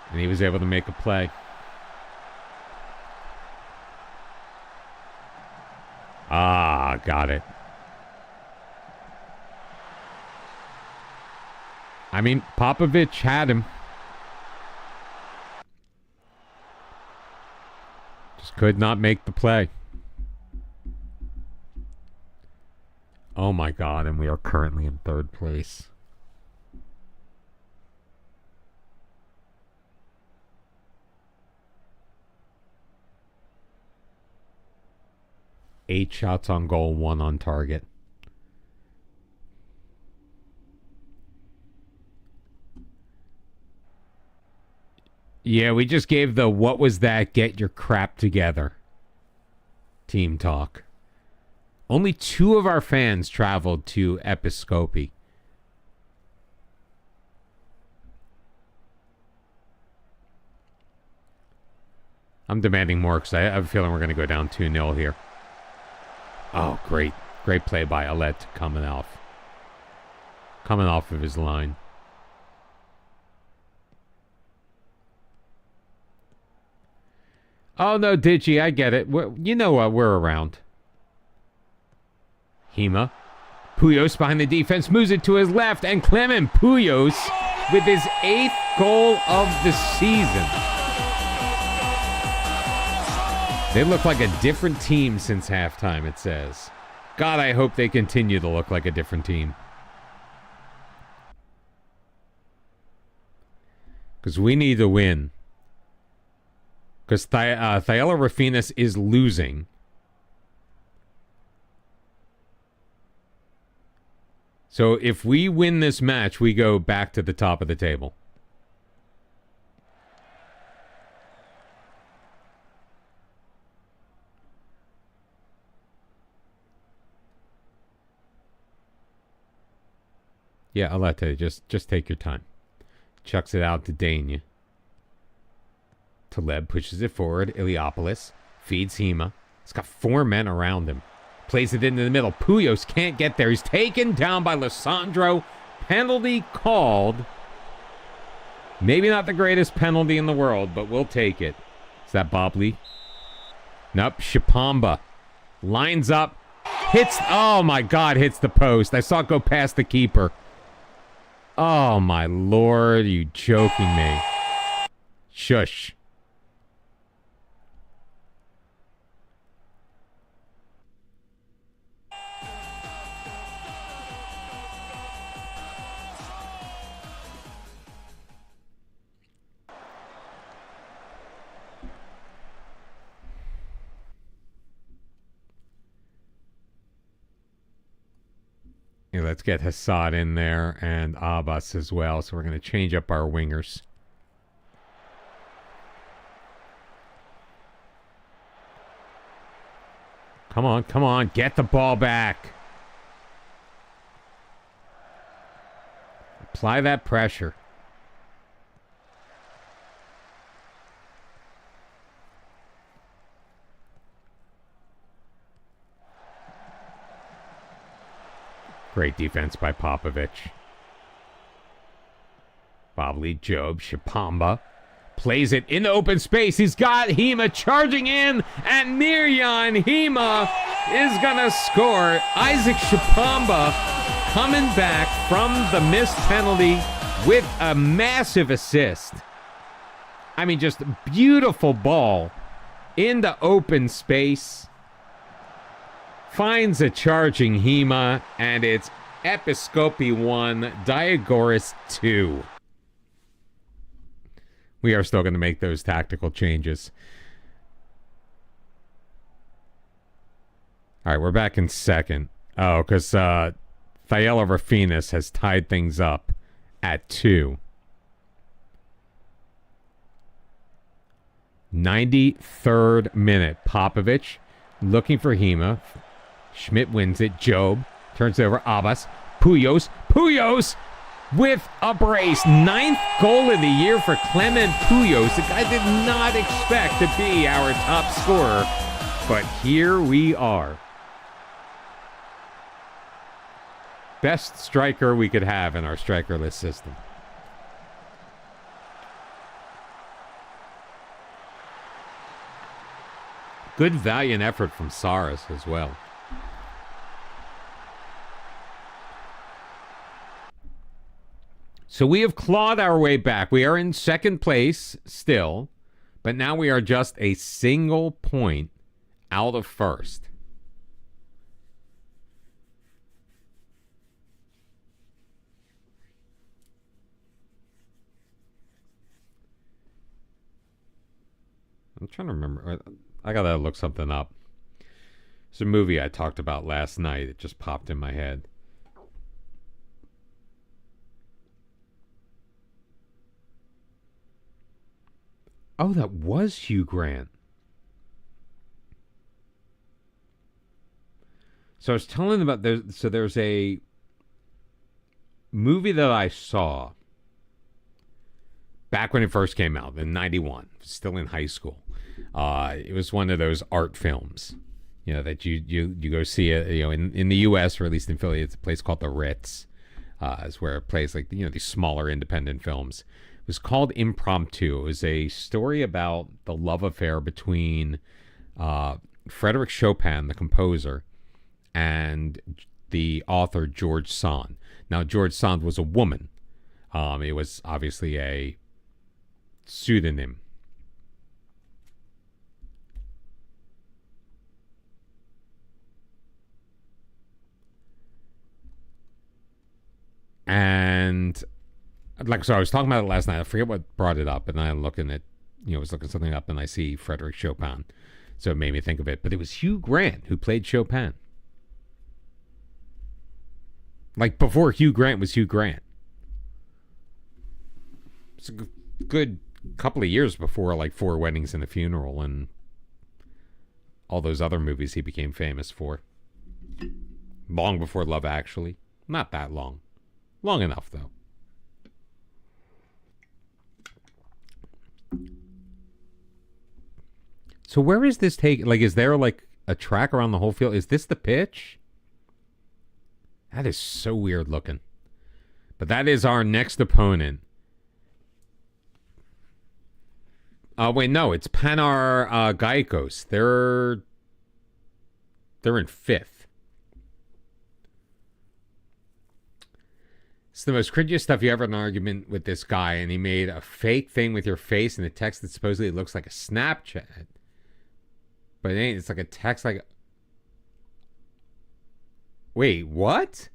And he was able to make a play. Ah, got it. I mean, Popovic had him. Just could not make the play. Oh my God, and we are currently in 3rd place. Eight shots on goal, 1 on target. Yeah, we just gave the what was that, get your crap together team talk. Only 2 of our fans traveled to Episcopi. I'm demanding more because I have a feeling we're going to go down 2-0 here. Oh, great. Great play by Alet coming off of his line. Oh, no, Digi, I get it. You know what? We're around. Hema. Puyos behind the defense, moves it to his left, and Clement Puyos with his 8th goal of the season. They look like a different team since halftime, it says. God, I hope they continue to look like a different team. Because we need to win. Because Thyella Rafinas is losing. So if we win this match, we go back to the top of the table. Yeah, I'll let you. Just take your time. Chucks it out to Dania. Taleb pushes it forward. Iliopoulos feeds Hema. He's got 4 men around him. Plays it into the middle. Puyos can't get there. He's taken down by Lissandro. Penalty called. Maybe not the greatest penalty in the world, but we'll take it. Is that Bobley? Nope. Shipamba lines up. Hits. Oh, my God. Hits the post. I saw it go past the keeper. Oh, my Lord. Are you joking me? Shush. Yeah, let's get Hassad in there and Abbas as well. So we're going to change up our wingers. Come on, come on. Get the ball back. Apply that pressure. Great defense by Popovic. Bobley, Job, Shipamba. Plays it in the open space. He's got Hema charging in, and Mirjan Hema is going to score. Isaac Shipamba coming back from the missed penalty with a massive assist. I mean, just a beautiful ball in the open space. Finds a charging Hema, and it's Episcopi 1, Diagoras 2. We are still going to make those tactical changes. All right, we're back in second. Oh, because Thyella Rafinas has tied things up at 2. 93rd minute. Popovich looking for Hema. Schmidt wins it. Job turns it over. Abbas. Puyos. Puyos with a brace. 9th goal of the year for Clement Puyos. The guy did not expect to be our top scorer, but here we are. Best striker we could have in our strikerless system. Good valiant effort from Saras as well. So we have clawed our way back. We are in second place still, but now we are just a single point out of first. I'm trying to remember. I gotta look something up. It's a movie I talked about last night. It just popped in my head. Oh, that was Hugh Grant. So I was telling them about there's a movie that I saw back when it first came out in 91, still in high school. It was one of those art films, you know, that you go see it, you know, in the U.S. or at least in Philly. It's a place called the Ritz. Is where it plays, like, you know, these smaller independent films. It was called Impromptu. It was a story about the love affair between Frédéric Chopin, the composer, and the author George Sand. Now, George Sand was a woman. It was obviously a pseudonym. And like, so I was talking about it last night. I forget what brought it up, and I was looking something up, and I see Frédéric Chopin, so it made me think of it. But it was Hugh Grant who played Chopin. Like, before Hugh Grant was Hugh Grant. It's a good couple of years before, like, Four Weddings and a Funeral and all those other movies he became famous for. Long before Love Actually. Not that long. Long enough, though. So where is this take? Like, is there, like, a track around the whole field? Is this the pitch? That is so weird looking. But that is our next opponent. Wait, no, it's Panar Gaikos. They're in 5th. It's the most cringiest stuff. You ever had an argument with this guy, and he made a fake thing with your face and a text that supposedly looks like a Snapchat. But it ain't. It's like a text like... Wait, what?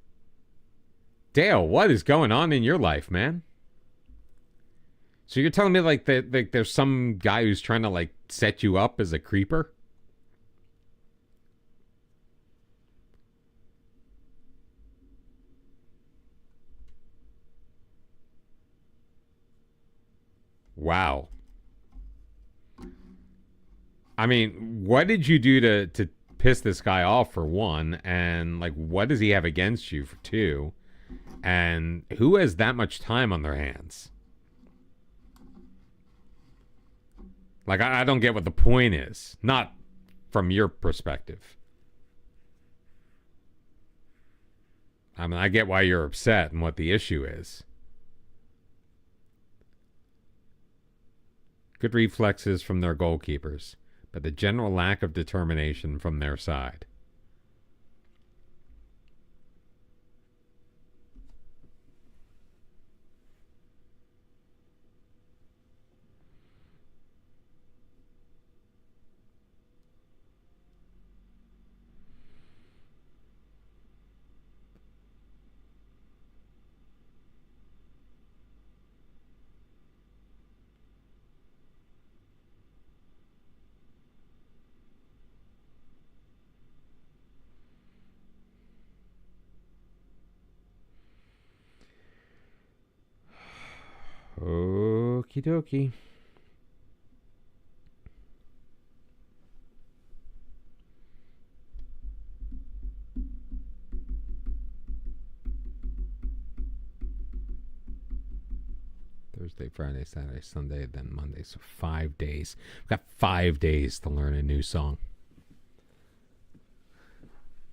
Dale, what is going on in your life, man? So you're telling me, like, that there's some guy who's trying to, like, set you up as a creeper? Wow. I mean, what did you do to piss this guy off, for one? And, like, what does he have against you, for two? And who has that much time on their hands? Like, I don't get what the point is. Not from your perspective. I mean, I get why you're upset and what the issue is. Good reflexes from their goalkeepers, but the general lack of determination from their side. Okie dokie. Thursday, Friday, Saturday, Sunday, then Monday. So 5 days. We've got 5 days to learn a new song.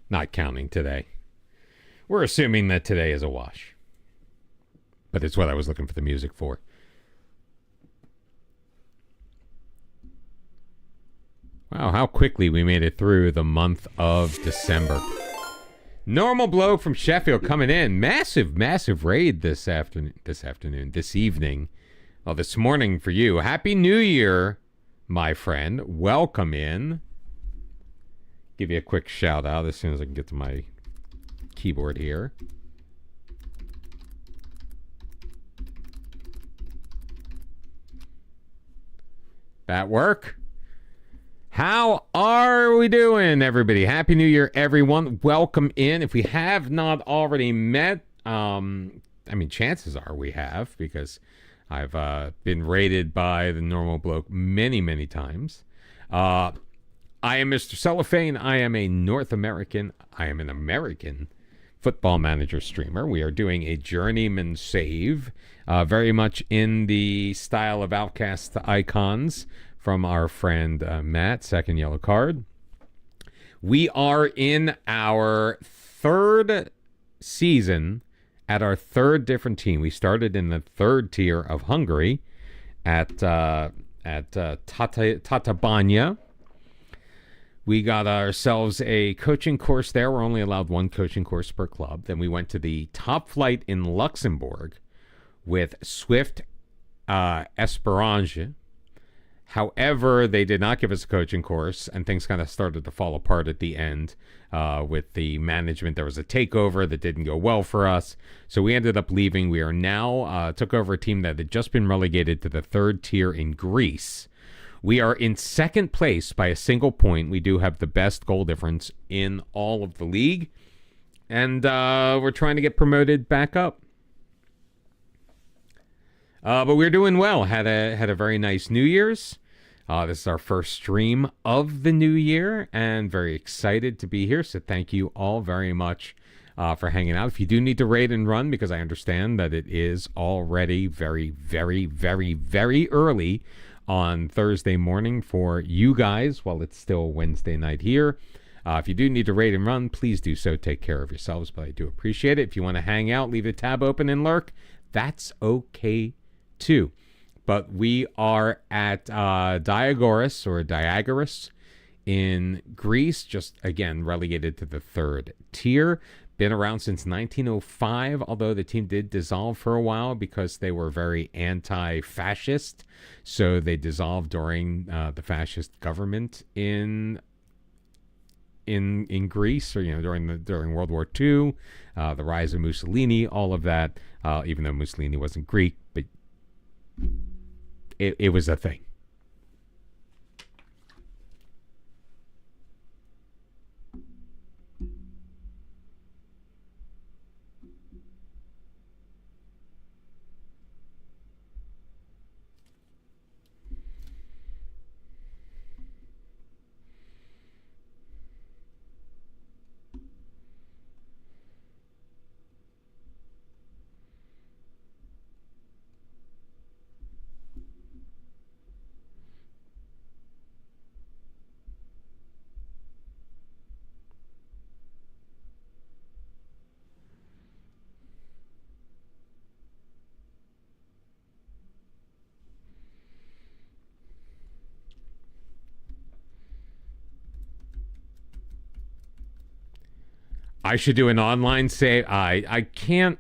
Not counting today. We're assuming that today is a wash. But it's what I was looking for the music for. Wow, how quickly we made it through the month of December. Normal Bloke from Sheffield coming in. Massive raid this evening. Well, this morning for you. Happy New Year, my friend. Welcome in. Give you a quick shout out as soon as I can get to my keyboard here. That work? How are we doing, everybody? Happy New Year, everyone. Welcome in. If we have not already met, chances are we have, because I've been rated by the Normal Bloke many times. I am Mr. Cellophane. I am an American football manager streamer. We are doing a Journeyman save, very much in the style of Outcast Icons, from our friend Matt, second yellow card. We are in our third season at our third different team. We started in the third tier of Hungary at Tatabánya. We got ourselves a coaching course there. We're only allowed one coaching course per club. Then we went to the top flight in Luxembourg with Swift Esperange. However, they did not give us a coaching course, and things kind of started to fall apart at the end with the management. There was a takeover that didn't go well for us, so we ended up leaving. We are now took over a team that had just been relegated to the third tier in Greece. We are in second place by a single point. We do have the best goal difference in all of the league, and we're trying to get promoted back up. But we're doing well. Had a very nice New Year's. This is our first stream of the new year, and very excited to be here. So thank you all very much for hanging out. If you do need to raid and run, because I understand that it is already very early on Thursday morning for you guys, while it's still Wednesday night here. If you do need to raid and run, please do so. Take care of yourselves, but I do appreciate it. If you want to hang out, leave the tab open and lurk, that's okay too. But we are at DIAGORAS in Greece, just again relegated to the third tier. Been around since 1905, although the team did dissolve for a while because they were very anti-fascist. So they dissolved during the fascist government in Greece, or during World War II, the rise of Mussolini, all of that. Even though Mussolini wasn't Greek, but it was a thing. I should do an online save. I can't.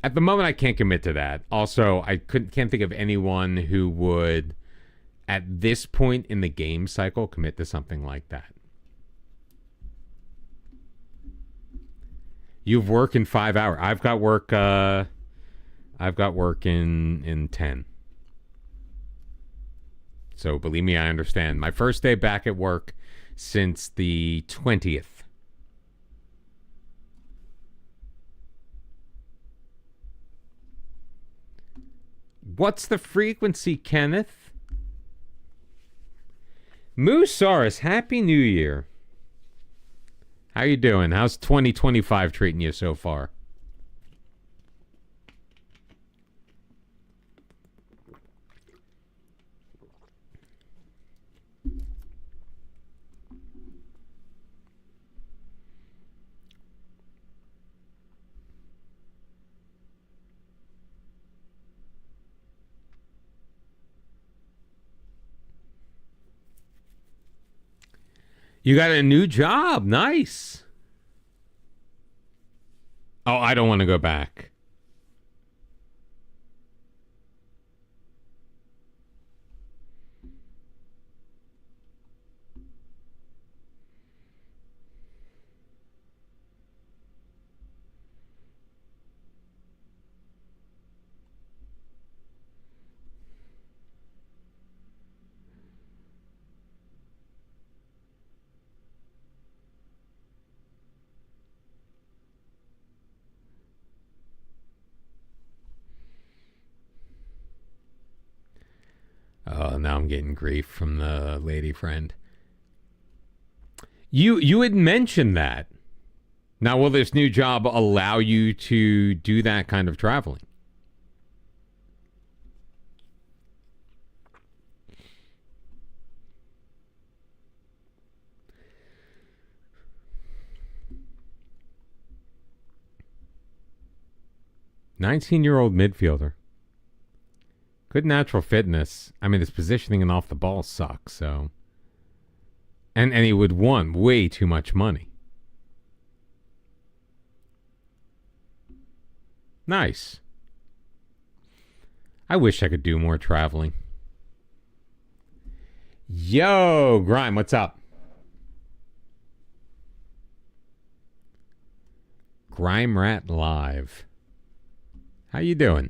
At the moment, I can't commit to that. Also, I can't think of anyone who would, at this point in the game cycle, commit to something like that. You've worked in 5 hours. I've got work. I've got work in 10. So believe me, I understand. My first day back at work since the 20th. What's the frequency, Kenneth? Moosaurus, Happy New Year. How you doing? How's 2025 treating you so far? You got a new job. Nice. Oh, I don't want to go back. Oh, now I'm getting grief from the lady friend. You had mentioned that. Now, will this new job allow you to do that kind of traveling? "19-year-old midfielder. Good natural fitness. I mean, his positioning and off the ball sucks, so. And he would want way too much money. Nice. I wish I could do more traveling. Yo, Grime, what's up? Grime Rat Live. How you doing?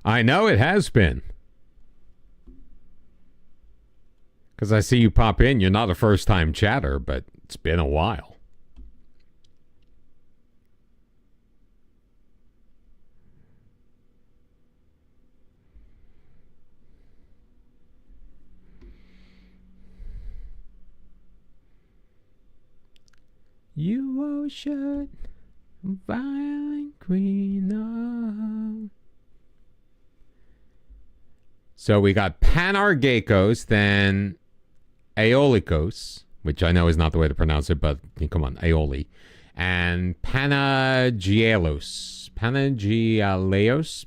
I know it has been. Because I see you pop in. You're not a first-time chatter, but it's been a while. You ocean, violent green. Oh. So we got Panargeikos, then Aeolikos, which I know is not the way to pronounce it, but come on, Aeoli. And Panagialos. Panagialeos?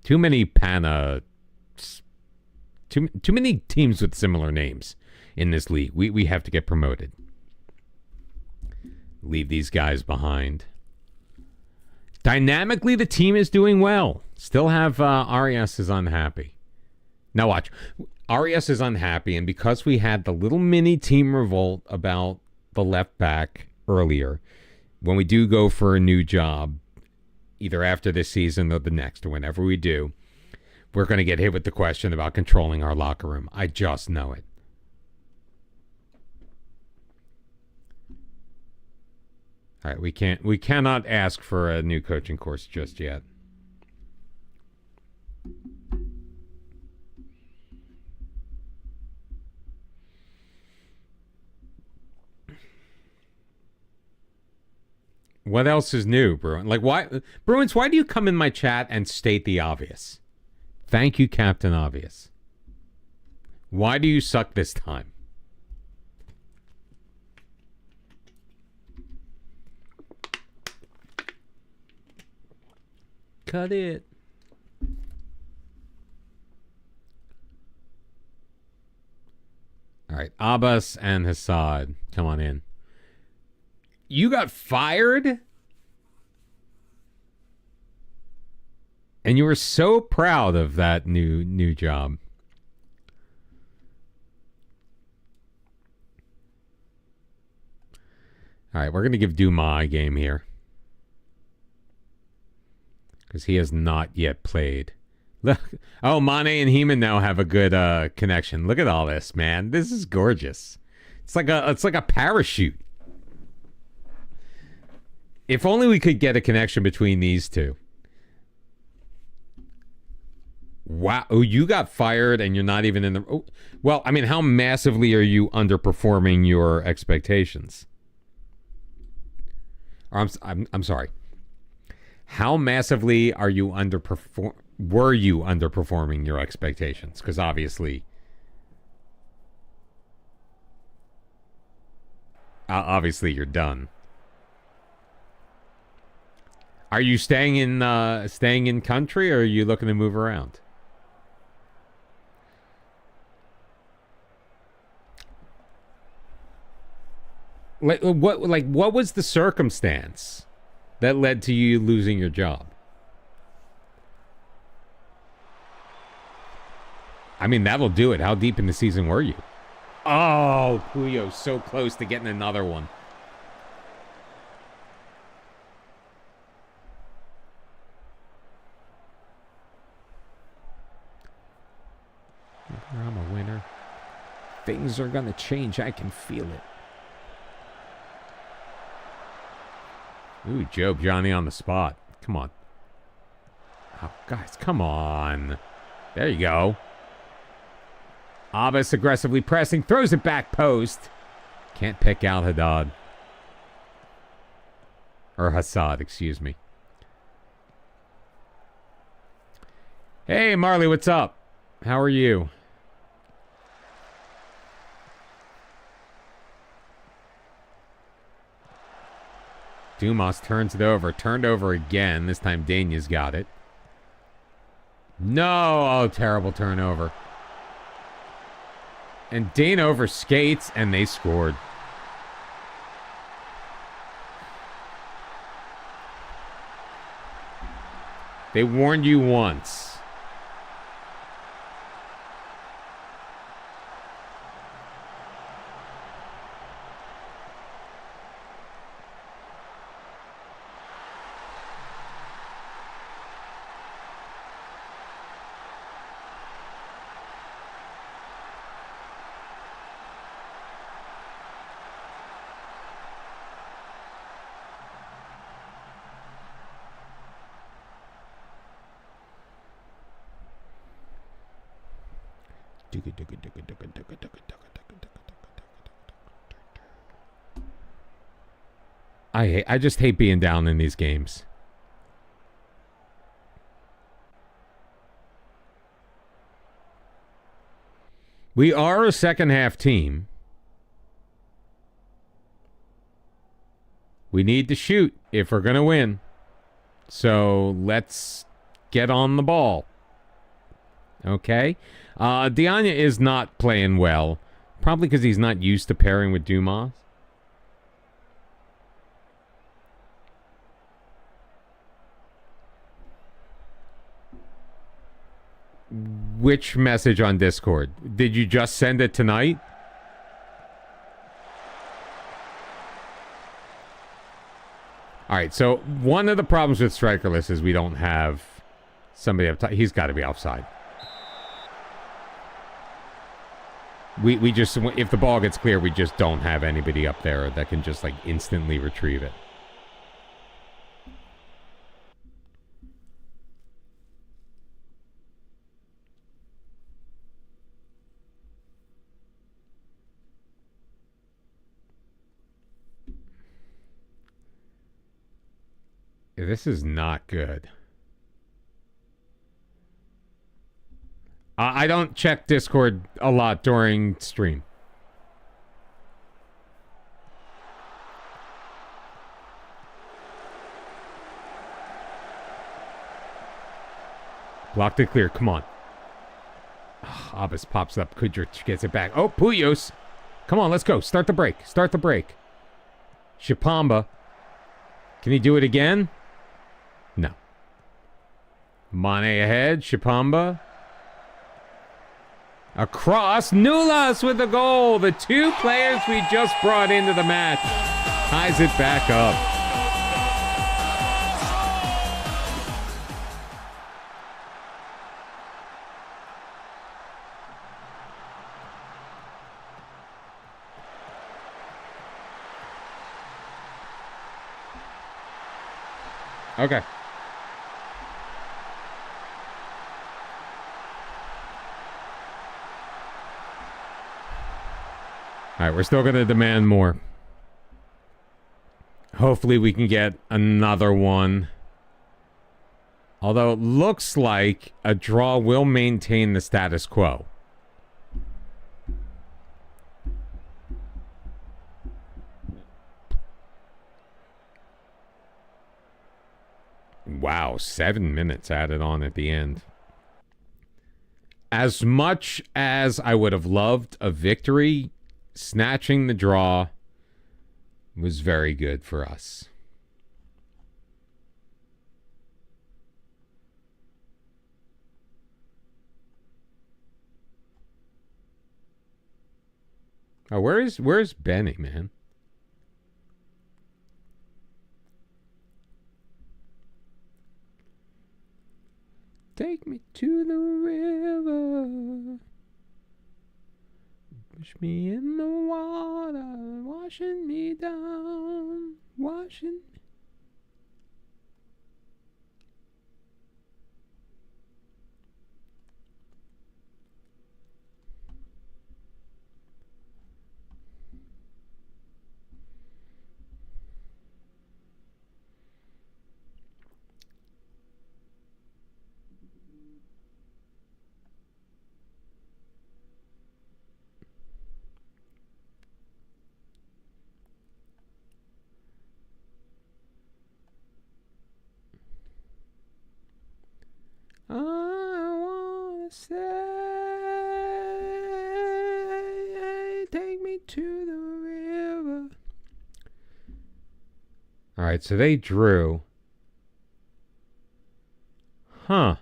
Too many too many teams with similar names in this league. We have to get promoted. Leave these guys behind. Dynamically, the team is doing well. Still have Arias is unhappy. Now watch. Arias is unhappy, and because we had the little mini team revolt about the left back earlier, when we do go for a new job, either after this season or the next, or whenever we do, we're going to get hit with the question about controlling our locker room. I just know it. All right, we cannot ask for a new coaching course just yet. What else is new, Bruin? Like, why, Bruins, why do you come in my chat and state the obvious? Thank you, Captain Obvious. Why do you suck this time? Cut it. All right, Abbas and Hassad, come on in. You got fired? And you were so proud of that new job. All right, we're going to give Dumas a game here, because he has not yet played. Look. Oh, Mane and Heeman now have a good connection. Look at all this, man. This is gorgeous. It's like a parachute. If only we could get a connection between these two. Wow. Oh, you got fired and you're not even in the... Oh, well, I mean, how massively are you underperforming your expectations? Or I'm sorry. How massively were you underperforming your expectations? Because obviously you're done. Are you staying in country, or are you looking to move around? What was the circumstance that led to you losing your job? I mean, that'll do it. How deep in the season were you? Oh, Puyo, so close to getting another one. I'm a winner. Things are gonna change. I can feel it. Ooh, Johnny on the spot. Come on. Oh, guys, come on. There you go. Abbas aggressively pressing. Throws it back post. Can't pick out Haddad. Or Hassad, excuse me. Hey, Marley, what's up? How are you? Dumas turns it over. Turned over again. This time Danya's got it. No! Oh, terrible turnover. And Dane over skates, and they scored. They warned you once. I just hate being down in these games. We are a second half team. We need to shoot if we're going to win. So let's get on the ball. Okay? Dianya is not playing well. Probably because he's not used to pairing with Dumas. Which message on Discord? Did you just send it tonight? All right, so one of the problems with Strikerless is we don't have somebody up top. He's got to be offside. We just, if the ball gets clear, we just don't have anybody up there that can just like instantly retrieve it. This is not good. I don't check Discord a lot during stream. Blocked it clear. Come on. Oh, Abbas pops up. Kudrich gets it back. Oh, Puyos. Come on, let's go. Start the break. Start the break. Shipamba. Can he do it again? No. Mane ahead. Shipamba. Across. Nulas with the goal. The two players we just brought into the match. Ties it back up. Okay. All right, we're still going to demand more. Hopefully we can get another one. Although it looks like a draw will maintain the status quo. Wow, 7 minutes added on at the end. As much as I would have loved a victory, snatching the draw was very good for us. Oh, where's Benny, man? Take me to the river. Push me in the water, washing me down, washing. I wanna say, take me to the river. All right, so they drew. Huh.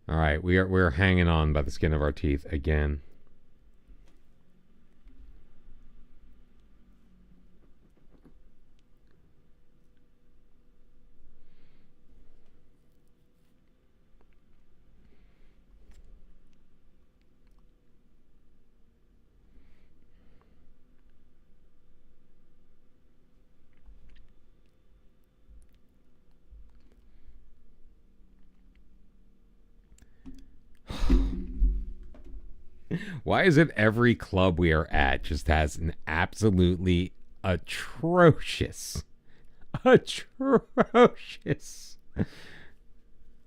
All right, we're hanging on by the skin of our teeth again. Why is it every club we are at just has an absolutely atrocious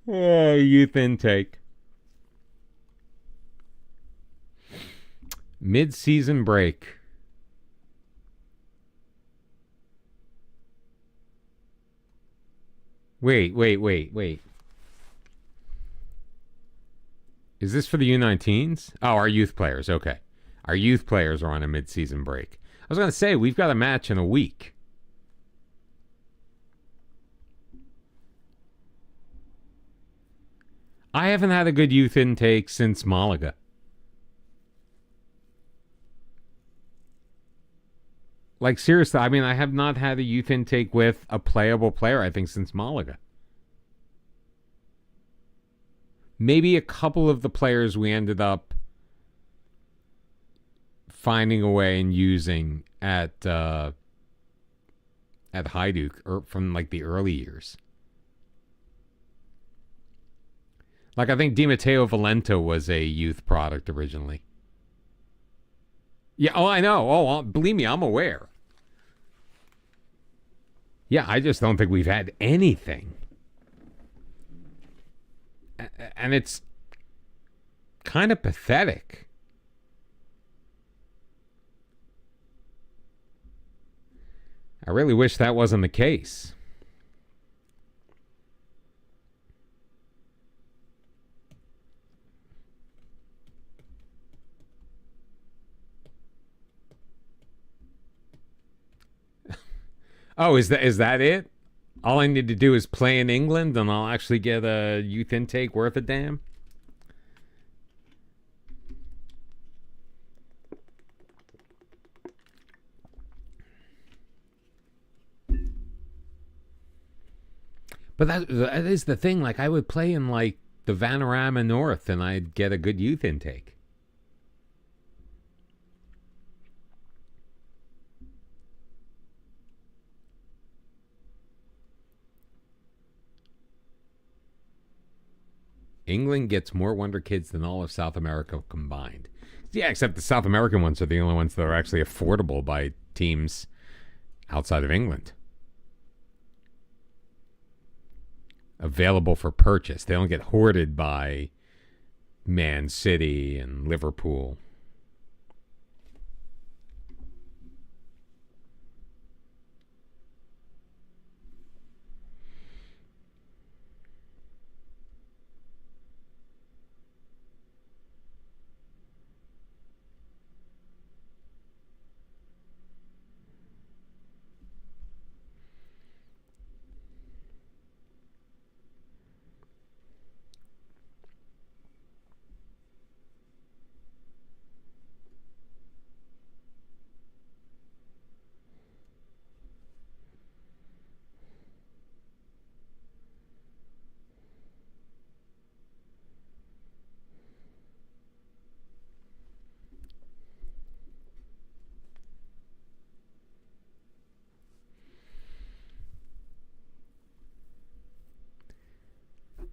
youth intake? Mid-season break. Wait. Is this for the U19s? Oh, our youth players. Okay. Our youth players are on a mid-season break. I was going to say, we've got a match in a week. I haven't had a good youth intake since Malaga. Like, seriously, I mean, I have not had a youth intake with a playable player, I think, since Malaga. Maybe a couple of the players we ended up finding a way and using at Hajduk or from like the early years. Like I think Di Matteo Valento was a youth product originally. Yeah, oh I know. Oh, believe me, I'm aware. Yeah, I just don't think we've had anything. And it's kind of pathetic. I really wish that wasn't the case. Oh, is that it? All I need to do is play in England and I'll actually get a youth intake worth a damn? But that is the thing. Like, I would play in, like, the Vanarama North and I'd get a good youth intake. England gets more Wonder Kids than all of South America combined. Yeah, except the South American ones are the only ones that are actually affordable by teams outside of England. Available for purchase. They don't get hoarded by Man City and Liverpool.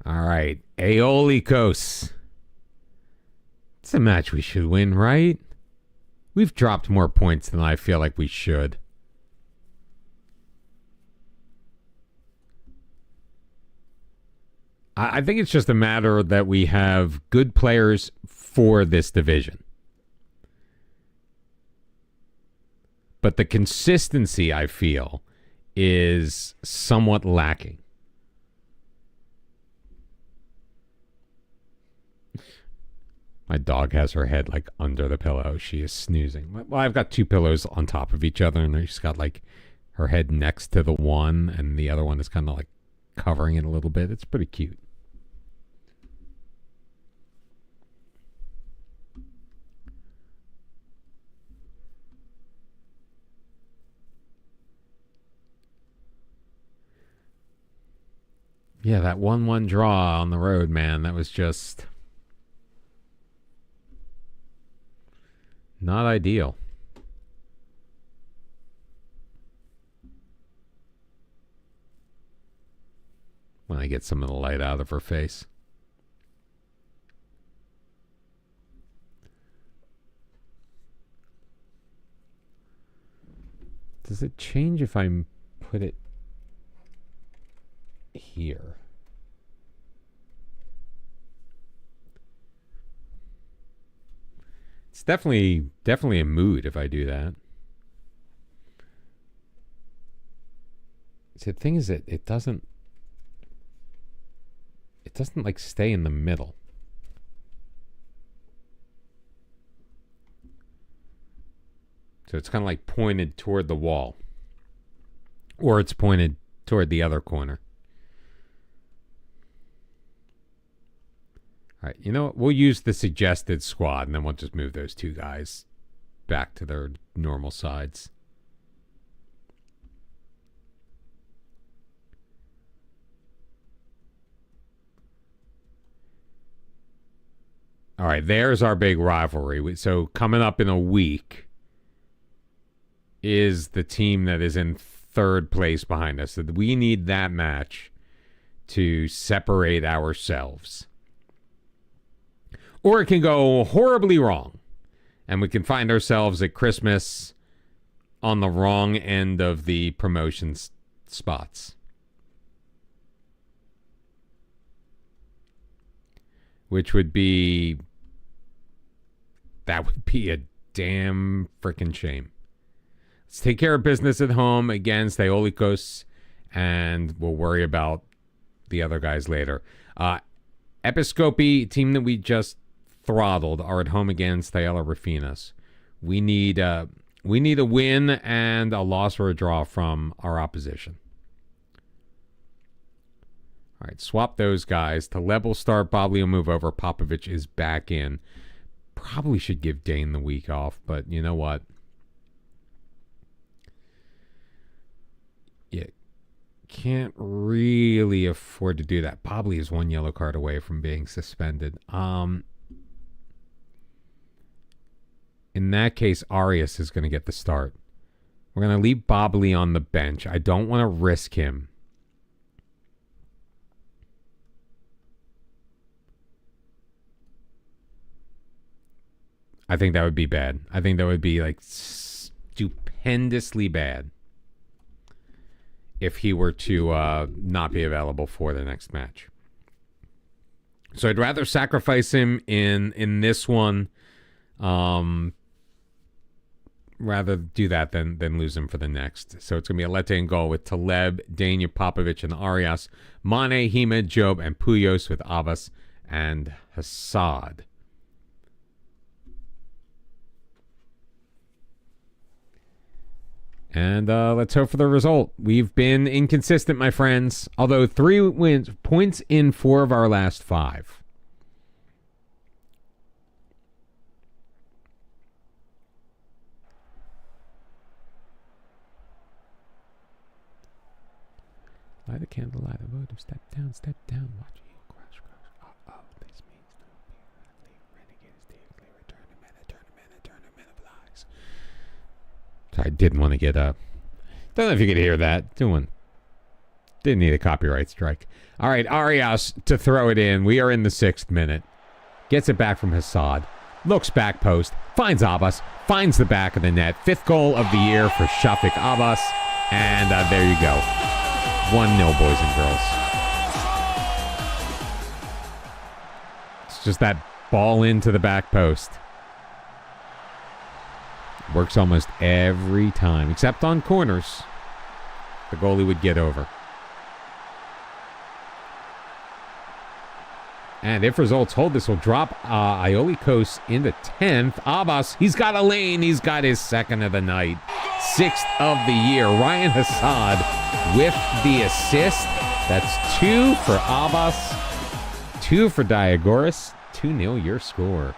All right, Aeolikos. It's a match we should win, right? We've dropped more points than I feel like we should. I think it's just a matter that we have good players for this division. But the consistency, I feel, is somewhat lacking. My dog has her head like under the pillow. She is snoozing. Well, I've got two pillows on top of each other, and she's got like her head next to the one, and the other one is kind of like covering it a little bit. It's pretty cute. Yeah, that 1-1 draw on the road, man, that was just not ideal. When I get some of the light out of her face. Does it change if I put it here? It's definitely a mood if I do that. See, the thing is that it doesn't like stay in the middle. So it's kind of like pointed toward the wall, or it's pointed toward the other corner. All right, you know what? We'll use the suggested squad, and then we'll just move those two guys back to their normal sides. All right, there's our big rivalry. So coming up in a week is the team that is in third place behind us. So we need that match to separate ourselves. Or it can go horribly wrong, and we can find ourselves at Christmas on the wrong end of the promotion spots. Which would be... that would be a damn freaking shame. Let's take care of business at home against Aeolikos, and we'll worry about the other guys later. Episcopi, team that we just throttled, are at home against Ayala Rafinas. We need a win and a loss or a draw from our opposition. All right, swap those guys. Taleb will start. Bobley will move over. Popovic is back in. Probably should give Dane the week off, but you know what? You can't really afford to do that. Bobley is one yellow card away from being suspended. In that case, Arias is going to get the start. We're going to leave Bobley on the bench. I don't want to risk him. I think that would be bad. I think that would be like stupendously bad if he were to not be available for the next match. So I'd rather sacrifice him in this one, rather do that than lose him for the next. So it's going to be a Lete in goal with Taleb, Dania, Popovic, and Arias, Mane, Hima, Job, and Puyos with Abbas and Hassad. And let's hope for the result. We've been inconsistent, my friends. Although 3 wins, points in 4 of our last 5. Light a candle, light a votive. Step down, watch you crush. This means no be renegades, deeply return to men of lies. I didn't want to get up. Don't know if you could hear that. Didn't need a copyright strike. All right, Arias to throw it in. We are in the 6th minute. Gets it back from Hassad. Looks back post. Finds Abbas. Finds the back of the net. 5th goal of the year for Shafiq Abbas. And there you go. 1-0, boys and girls. It's just that ball into the back post. Works almost every time, except on corners. The goalie would get over. And if results hold, this will drop Iolikos into 10th. Abbas, he's got a lane. He's got his 2nd of the night. 6th of the year. Ryan Hassad with the assist. That's 2 for Abbas. 2 for Diagoras. 2-0 your score.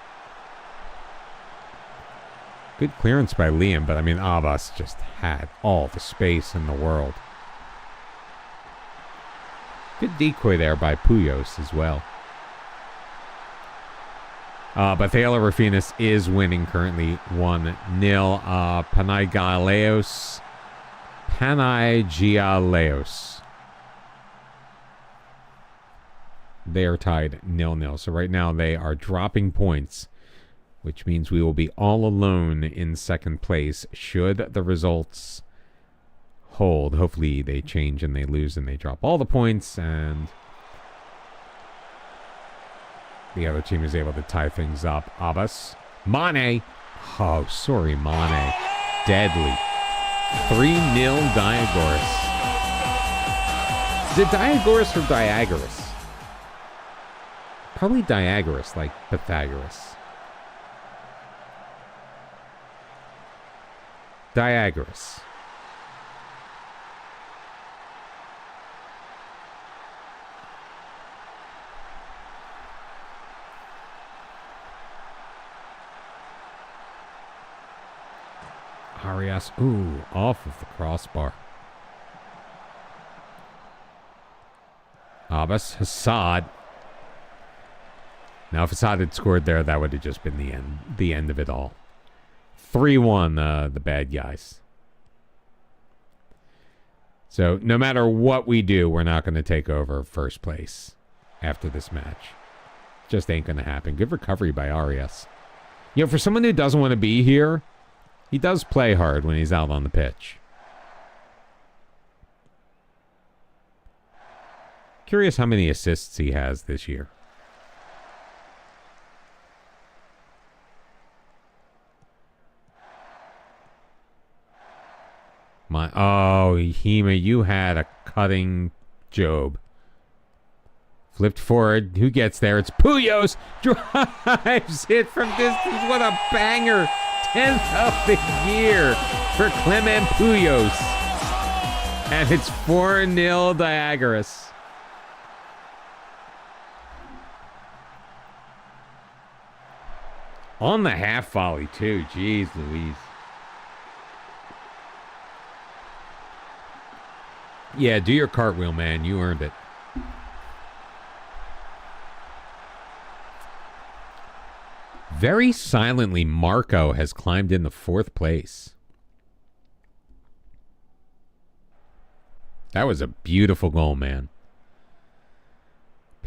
Good clearance by Liam, but I mean, Abbas just had all the space in the world. Good decoy there by Puyos as well. But Thaela Rafinas is winning currently 1-0. Panaigialeos. They are tied 0-0. So right now they are dropping points, which means we will be all alone in 2nd place should the results hold. Hopefully they change and they lose and they drop all the points and the other team is able to tie things up. Abbas. Mane. Oh, sorry, Mane. Deadly. 3-0 Diagoras. Is it Diagoras or Diagoras? Probably Diagoras, like Pythagoras. Diagoras. Arias, ooh, off of the crossbar. Abbas, Hassad. Now, if Hassad had scored there, that would have just been the end of it all. 3-1, the bad guys. So, no matter what we do, we're not going to take over 1st place after this match. Just ain't going to happen. Good recovery by Arias. You know, for someone who doesn't want to be here, he does play hard when he's out on the pitch. Curious how many assists he has this year. Hima, you had a cutting Job. Flipped forward. Who gets there? It's Puyos. Drives it from distance. What a banger. 10th of the year for Clement Puyos. And it's 4-0 Diagoras. On the half volley, too. Jeez Louise. Yeah, do your cartwheel, man. You earned it. Very silently, Marco has climbed into 4th place. That was a beautiful goal, man.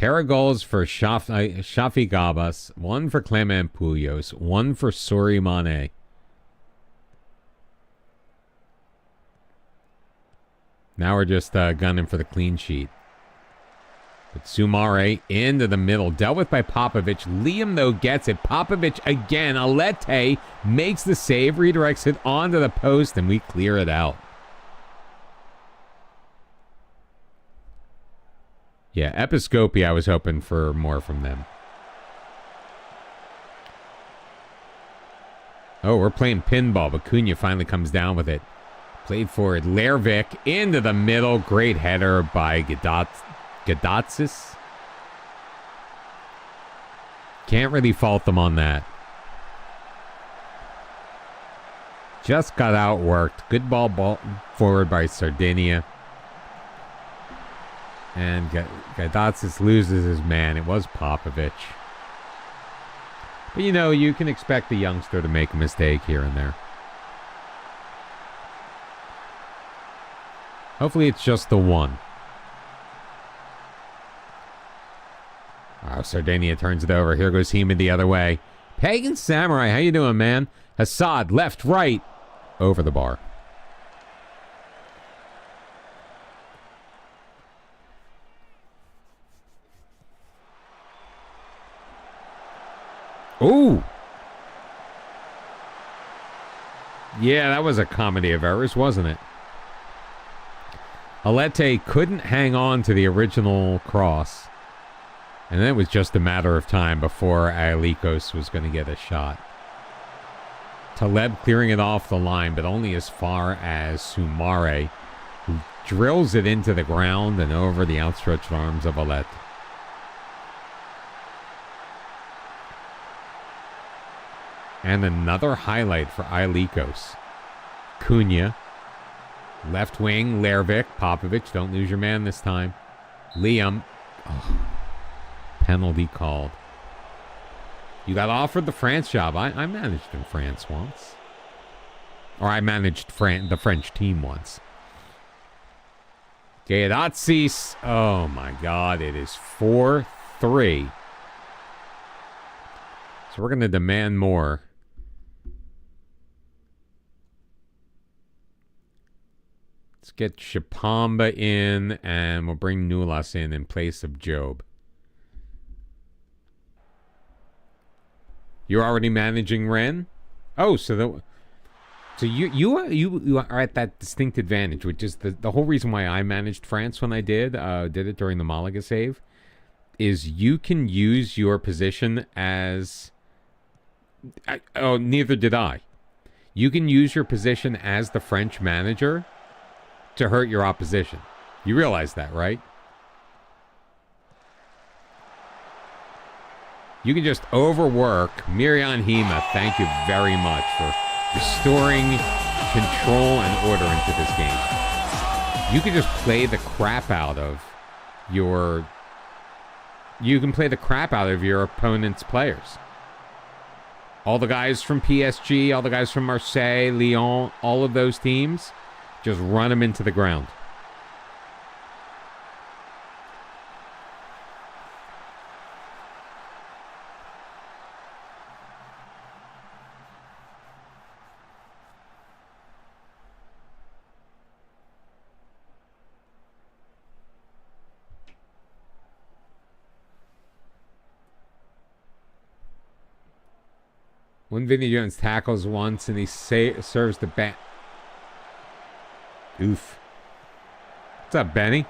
Pair of goals for Shafi Gabas, one for Clement Puyos, one for Suri Mane. Now we're just gunning for the clean sheet. But Sumare into the middle. Dealt with by Popovic. Liam, though, gets it. Popovic again. Alete makes the save. Redirects it onto the post, and we clear it out. Yeah, Episcopi, I was hoping for more from them. Oh, we're playing pinball, but Cunha finally comes down with it. Played forward. Lervik into the middle. Great header by Gadatsis. Can't really fault them on that. Just got outworked. Good ball forward by Sardinia. And Gadatsis loses his man. It was Popovic. But, you know, you can expect the youngster to make a mistake here and there. Hopefully it's just the one. Oh, Sardinia turns it over. Here goes Hema the other way. Pagan Samurai, how you doing, man? Hassad, left, right. Over the bar. Ooh. Yeah, that was a comedy of errors, wasn't it? Alete couldn't hang on to the original cross. And then it was just a matter of time before Aelikos was going to get a shot. Taleb clearing it off the line, but only as far as Sumare, who drills it into the ground and over the outstretched arms of Alete. And another highlight for Aelikos. Cunha. Left wing, Lervik. Popovic, don't lose your man this time. Liam. Oh. Penalty called. You got offered the France job. I managed in France once. Or I managed the French team once. Gayadatsis. Oh my God. It is 4-3. So we're going to demand more. Let's get Shapamba in, and we'll bring Nulas in place of Job. You're already managing Ren? Oh, so you are at that distinct advantage, which is the whole reason why I managed France when I did it during the Malaga save, is you can use your position as... neither did I. You can use your position as the French manager to hurt your opposition. You realize that, right? You can just overwork. Miriam Hema, thank you very much for restoring control and order into this game. You can just play the crap out of your... You can play the crap out of your opponent's players. All the guys from PSG, all the guys from Marseille, Lyon, all of those teams, just run them into the ground. When Vinny Jones tackles once and he serves the bat. Oof. What's up, Benny?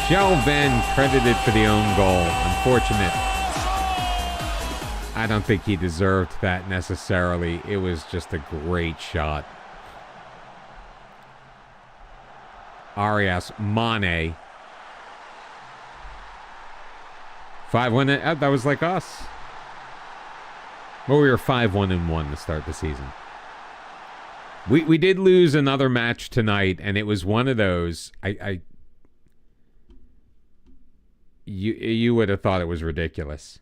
Shelven credited for the own goal. Unfortunate. I don't think he deserved that necessarily. It was just a great shot. Arias, Mane. 5-1. That was like us. Well, we were 5-1-1 to start the season. We did lose another match tonight, and it was one of those. You would have thought it was ridiculous.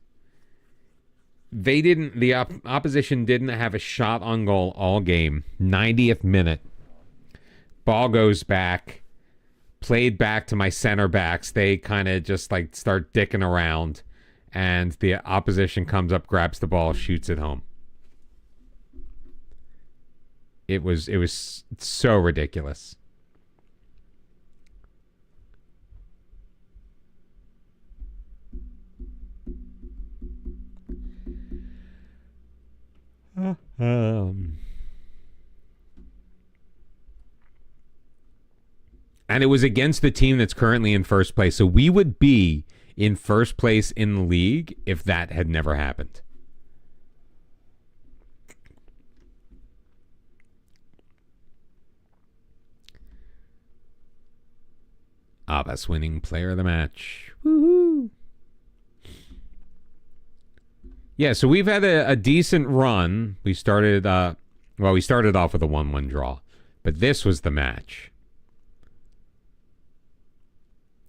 They didn't. The opposition didn't have a shot on goal all game. 90th minute. Ball goes back. played back to my center backs. They kind of just like start dicking around, and the opposition comes up, grabs the ball, shoots it home. It was so ridiculous. And it was against the team that's currently in first place. So we would be in first place in the league if that had never happened. Best winning player of the match. Woohoo! Yeah, so we've had a decent run. We started off with a 1-1 draw, but this was the match.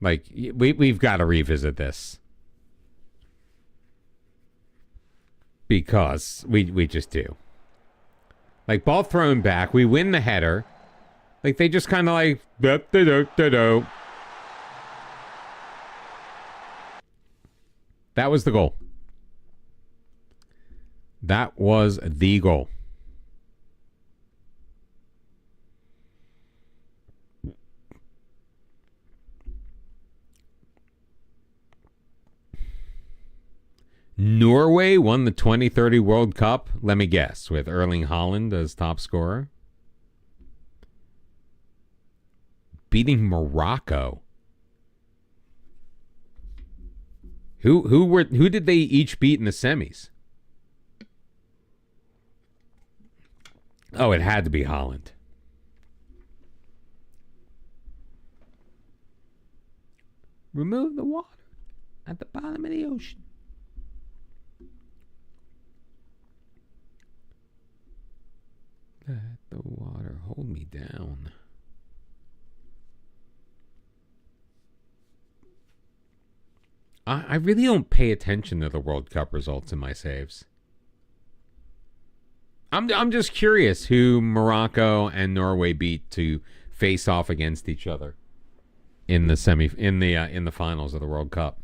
Like, we've got to revisit this. Because we just do. Like, ball thrown back, we win the header. Like, they just kind of like... That was the goal. That was the goal. Norway won the 2030 World Cup, let me guess, with Erling Haaland as top scorer. Beating Morocco. Who did they each beat in the semis? Oh, it had to be Haaland. Remove the water at the bottom of the ocean. Let the water hold me down. I really don't pay attention to the World Cup results in my saves. I'm just curious who Morocco and Norway beat to face off against each other in the in the finals of the World Cup.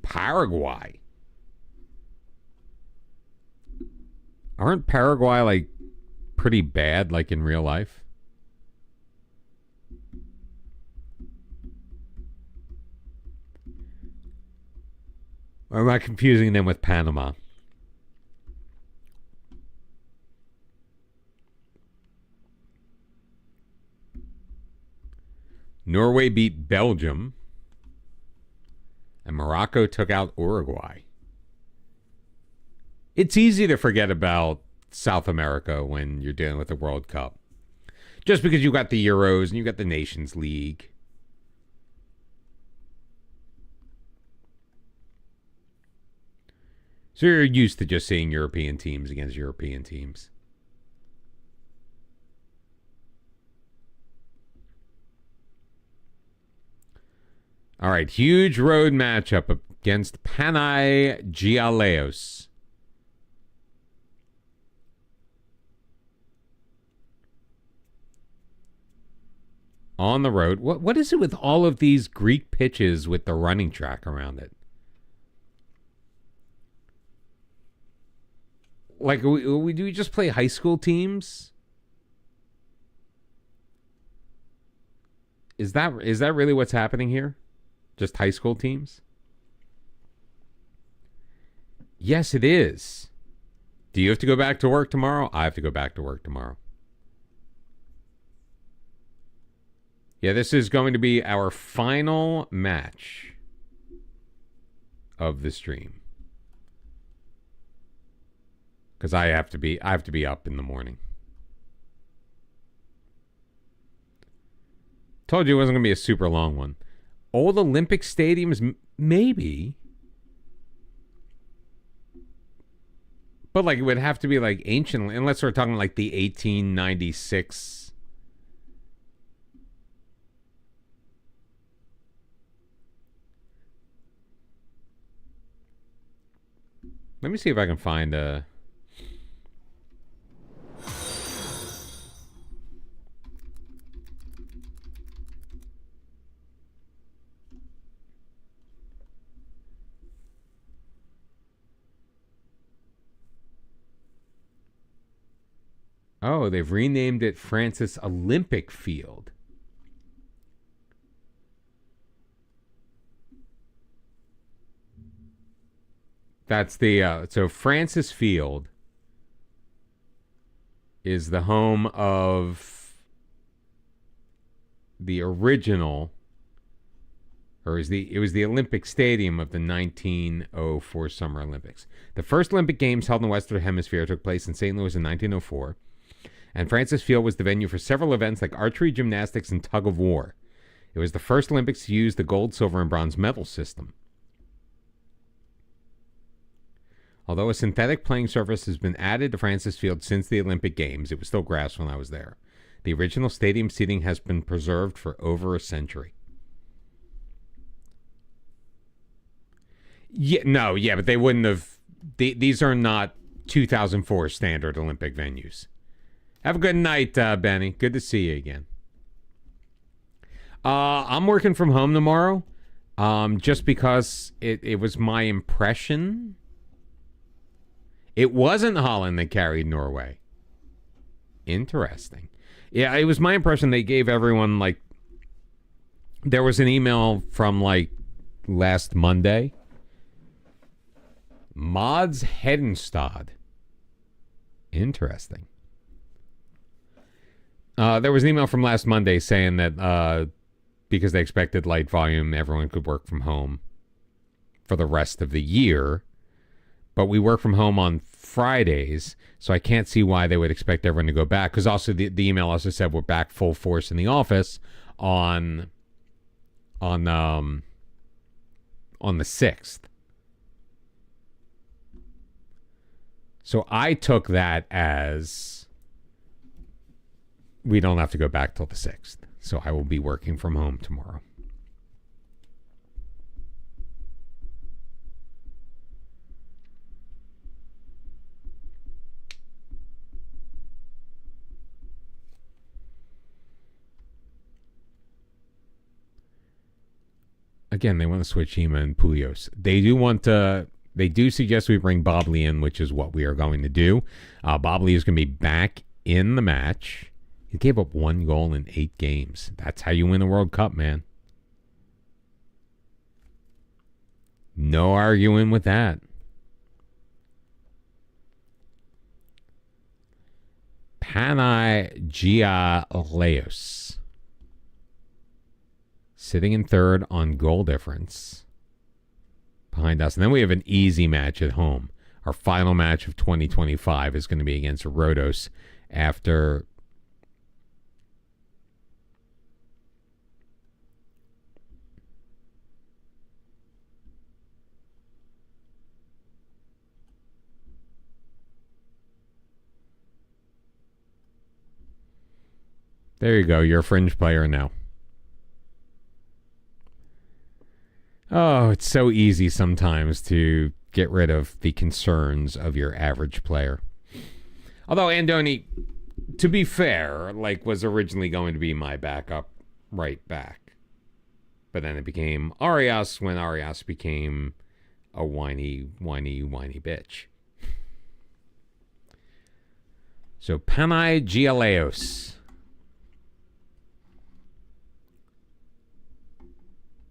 Paraguay. Aren't Paraguay like pretty bad like in real life? Or am I confusing them with Panama? Norway beat Belgium. And Morocco took out Uruguay. It's easy to forget about South America when you're dealing with the World Cup. Just because you got the Euros and you got the Nations League. So you're used to just seeing European teams against European teams. All right, huge road matchup against Panathinaikos. On the road. What is it with all of these Greek pitches with the running track around it? Like, do we just play high school teams? Is that really what's happening here? Just high school teams? Yes, it is. Do you have to go back to work tomorrow? I have to go back to work tomorrow. Yeah, this is going to be our final match of the stream. Because I have to be up in the morning. Told you it wasn't going to be a super long one. Old Olympic stadiums, maybe. But like it would have to be like ancient, unless we're talking like the 1896. Let me see if I can find a... Oh, they've renamed it Francis Olympic Field. That's the so Francis Field is the home of the original, or it was the Olympic Stadium of the 1904 Summer Olympics. The first Olympic Games held in the Western Hemisphere took place in St. Louis in 1904, and Francis Field was the venue for several events like archery, gymnastics, and tug of war. It was the first Olympics to use the gold, silver, and bronze medal system. Although a synthetic playing surface has been added to Francis Field since the Olympic Games, it was still grass when I was there. The original stadium seating has been preserved for over a century. Yeah, but they wouldn't have. These are not 2004 standard Olympic venues. Have a good night, Benny. Good to see you again. I'm working from home tomorrow, just because it was my impression. It wasn't Holland that carried Norway. Interesting. Yeah, it was my impression they gave everyone, like, there was an email from, like, last Monday. Mads Hedenstad. Interesting. There was an email from last Monday saying that because they expected light volume, everyone could work from home for the rest of the year. But we work from home on Fridays, so I can't see why they would expect everyone to go back. Because also the email also said we're back full force in the office on the 6th. So I took that as we don't have to go back till the 6th. So I will be working from home tomorrow. Again, they want to switch Hema and Puyos. They do suggest we bring Bobley in, which is what we are going to do. Bobley is going to be back in the match. He gave up 1 goal in 8 games. That's how you win the World Cup, man. No arguing with that. Panagialeos. Sitting in third on goal difference behind us. And then we have an easy match at home. Our final match of 2025 is going to be against Rhodos after there you go. You're a fringe player now. Oh, it's so easy sometimes to get rid of the concerns of your average player. Although Andoni, to be fair, like, was originally going to be my backup right back. But then it became Arias when Arias became a whiny bitch. So Panagialeos.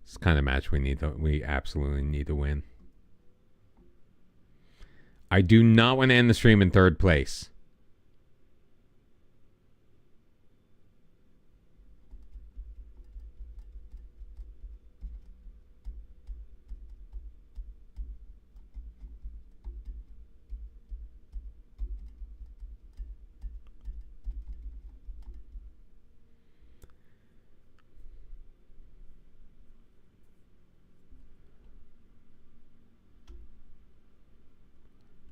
It's the kind of match we absolutely need to win. I do not want to end the stream in third place.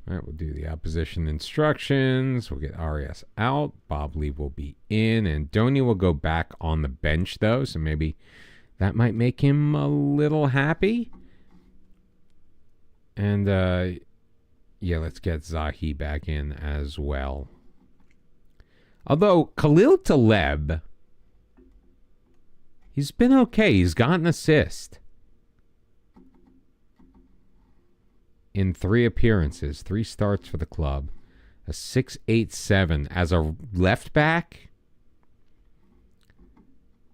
All right, we'll do the opposition instructions. We'll get Arias out. Bobley will be in. And Donny will go back on the bench, though. So maybe that might make him a little happy. And, yeah, let's get Zahi back in as well. Although, Khalil Taleb, he's been okay. He's got an assist. In 3 appearances, 3 starts for the club. A 6'8'7" as a left back.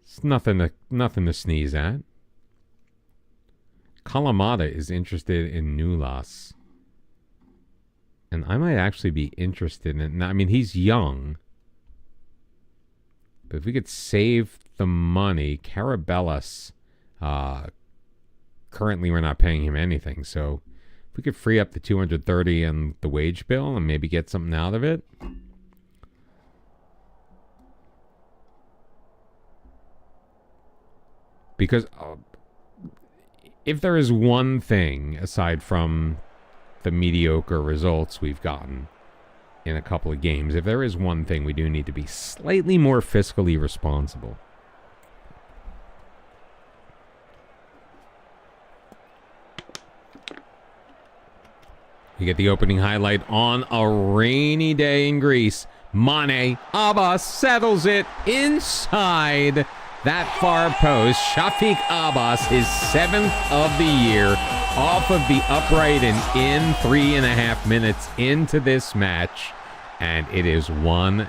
It's nothing to sneeze at. Kalamata is interested in Nulas. And I might actually be interested in... I mean, he's young. But if we could save the money... Carabellas... currently, we're not paying him anything. So, if we could free up the $230 and the wage bill and maybe get something out of it... Because... if there is one thing, aside from the mediocre results we've gotten in a couple of games, if there is one thing, we do need to be slightly more fiscally responsible. You get the opening highlight on a rainy day in Greece. Mane Abbas settles it inside that far post. Shafiq Abbas, his 7th of the year, off of the upright and in 3.5 minutes into this match. And it is 1-0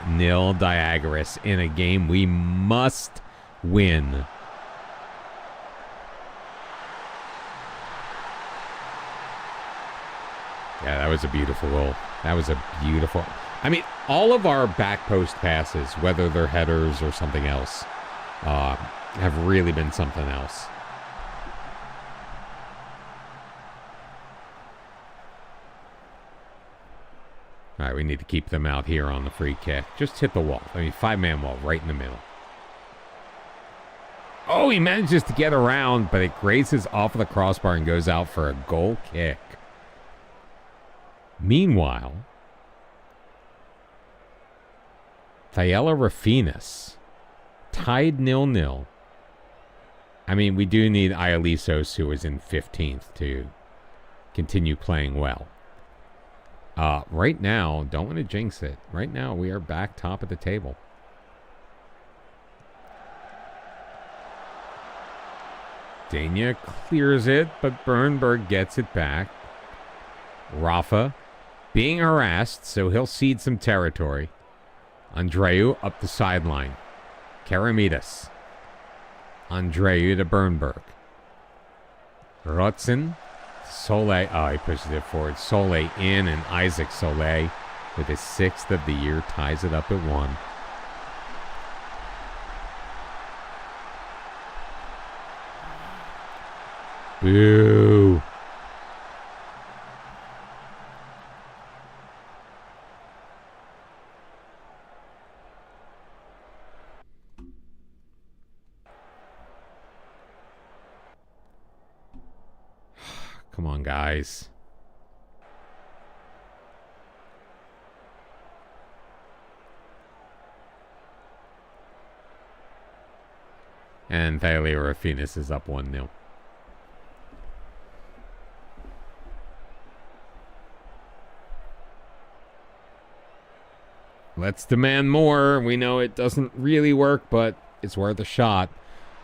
Diagoras in a game we must win. Yeah, that was a beautiful goal. That was a beautiful... I mean, all of our back post passes, whether they're headers or something else, have really been something else. All right, we need to keep them out here on the free kick. Just hit the wall. I mean, 5-man wall right in the middle. Oh, he manages to get around, but it grazes off of the crossbar and goes out for a goal kick. Meanwhile, Thyella Rafinas tied 0-0. I mean, we do need Ialisos, who is in 15th, to continue playing well. Right now, don't want to jinx it. Right now, we are back top of the table. Dania clears it, but Bernberg gets it back. Rafa being harassed, so he'll cede some territory. Andreu up the sideline. Karamidas. Andreu to Bernberg. Rotzen. Soleil. Oh, he pushes it forward. Soleil in, and Isaac Soleil with his 6th of the year ties it up at 1. Boo. Come on, guys. And Thalia Rafinas is up 1-0. Let's demand more. We know it doesn't really work, but it's worth a shot.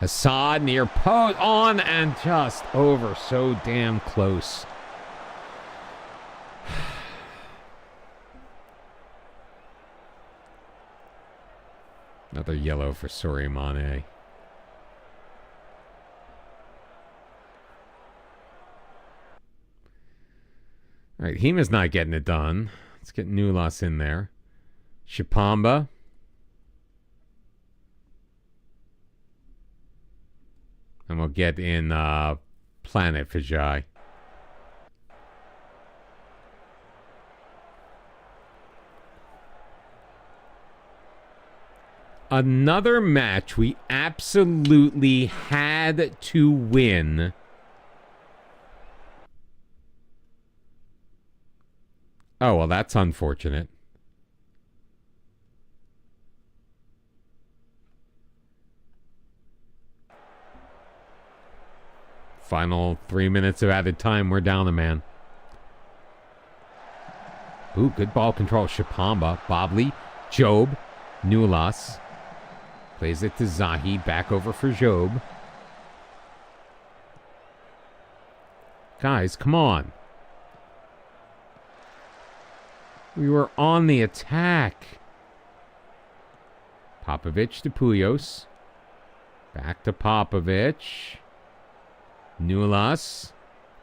Assad near post, on and just over, so damn close. Another yellow for Sorimane. All right, Hima's not getting it done. Let's get Nulas in there. Shipamba. And we'll get in Planet Vijay. Another match we absolutely had to win. Oh, well, that's unfortunate. Final 3 minutes of added time. We're down a man. Ooh, good ball control. Shipamba, Bobley, Job, Nulas. Plays it to Zahi. Back over for Job. Guys, come on. We were on the attack. Popovic to Puyos. Back to Popovic. Nulas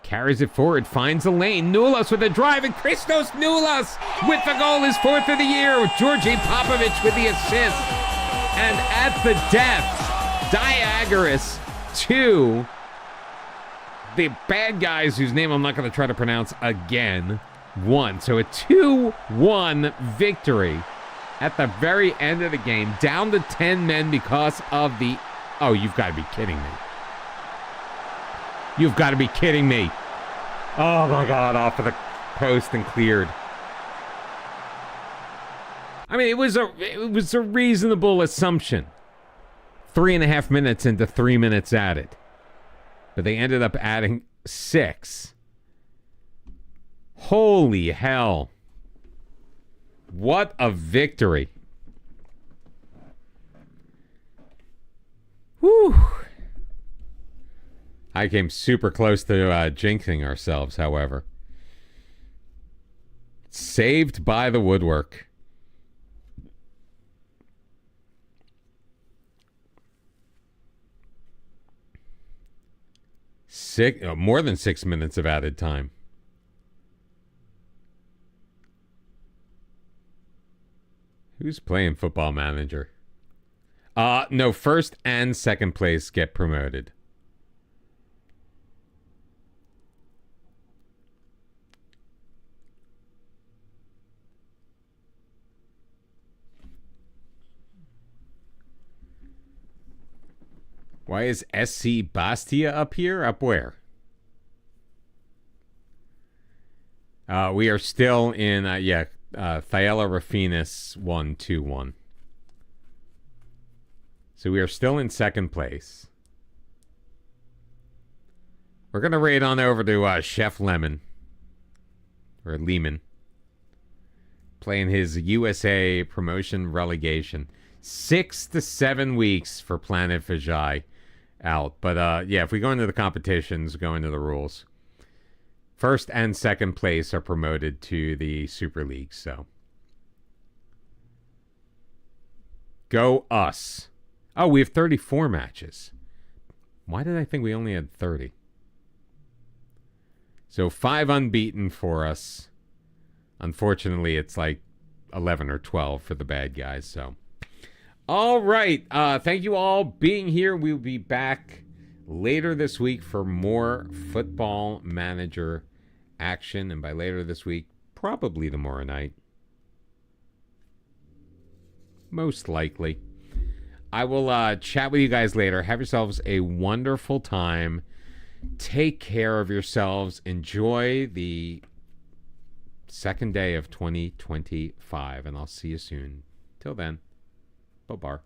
carries it forward, finds a lane. Nulas with a drive, and Christos Nulas with the goal, his 4th of the year. Georgi Popovic with the assist. And at the death, DIAGORAS 2. The bad guys, whose name I'm not going to try to pronounce again, won. So a 2-1 victory at the very end of the game, down to 10 men because of the... Oh, you've got to be kidding me. You've got to be kidding me. Oh, my God, off of the post and cleared. I mean, it was a reasonable assumption. 3.5 minutes into 3 minutes added. But they ended up adding 6. Holy hell. What a victory. Whew. I came super close to jinxing ourselves, however. Saved by the woodwork. More than 6 minutes of added time. Who's playing Football Manager? No, first and second place get promoted. Why is SC Bastia up here? Up where? We are still in, Thyella Rafinis 1-2-1. So we are still in second place. We're going to raid on over to Chef Lemon. Or Lehman. Playing his USA promotion relegation. 6 to 7 weeks for Planet Vijay out. But yeah, if we go into the competitions, go into the rules. First and second place are promoted to the Super League, so. Go us. Oh, we have 34 matches. Why did I think we only had 30? So 5 unbeaten for us. Unfortunately, it's like 11 or 12 for the bad guys, so. All right. Thank you all being here. We'll be back later this week for more Football Manager action. And by later this week, probably tomorrow night. Most likely. I will chat with you guys later. Have yourselves a wonderful time. Take care of yourselves. Enjoy the second day of 2025. And I'll see you soon. Till then. Bar.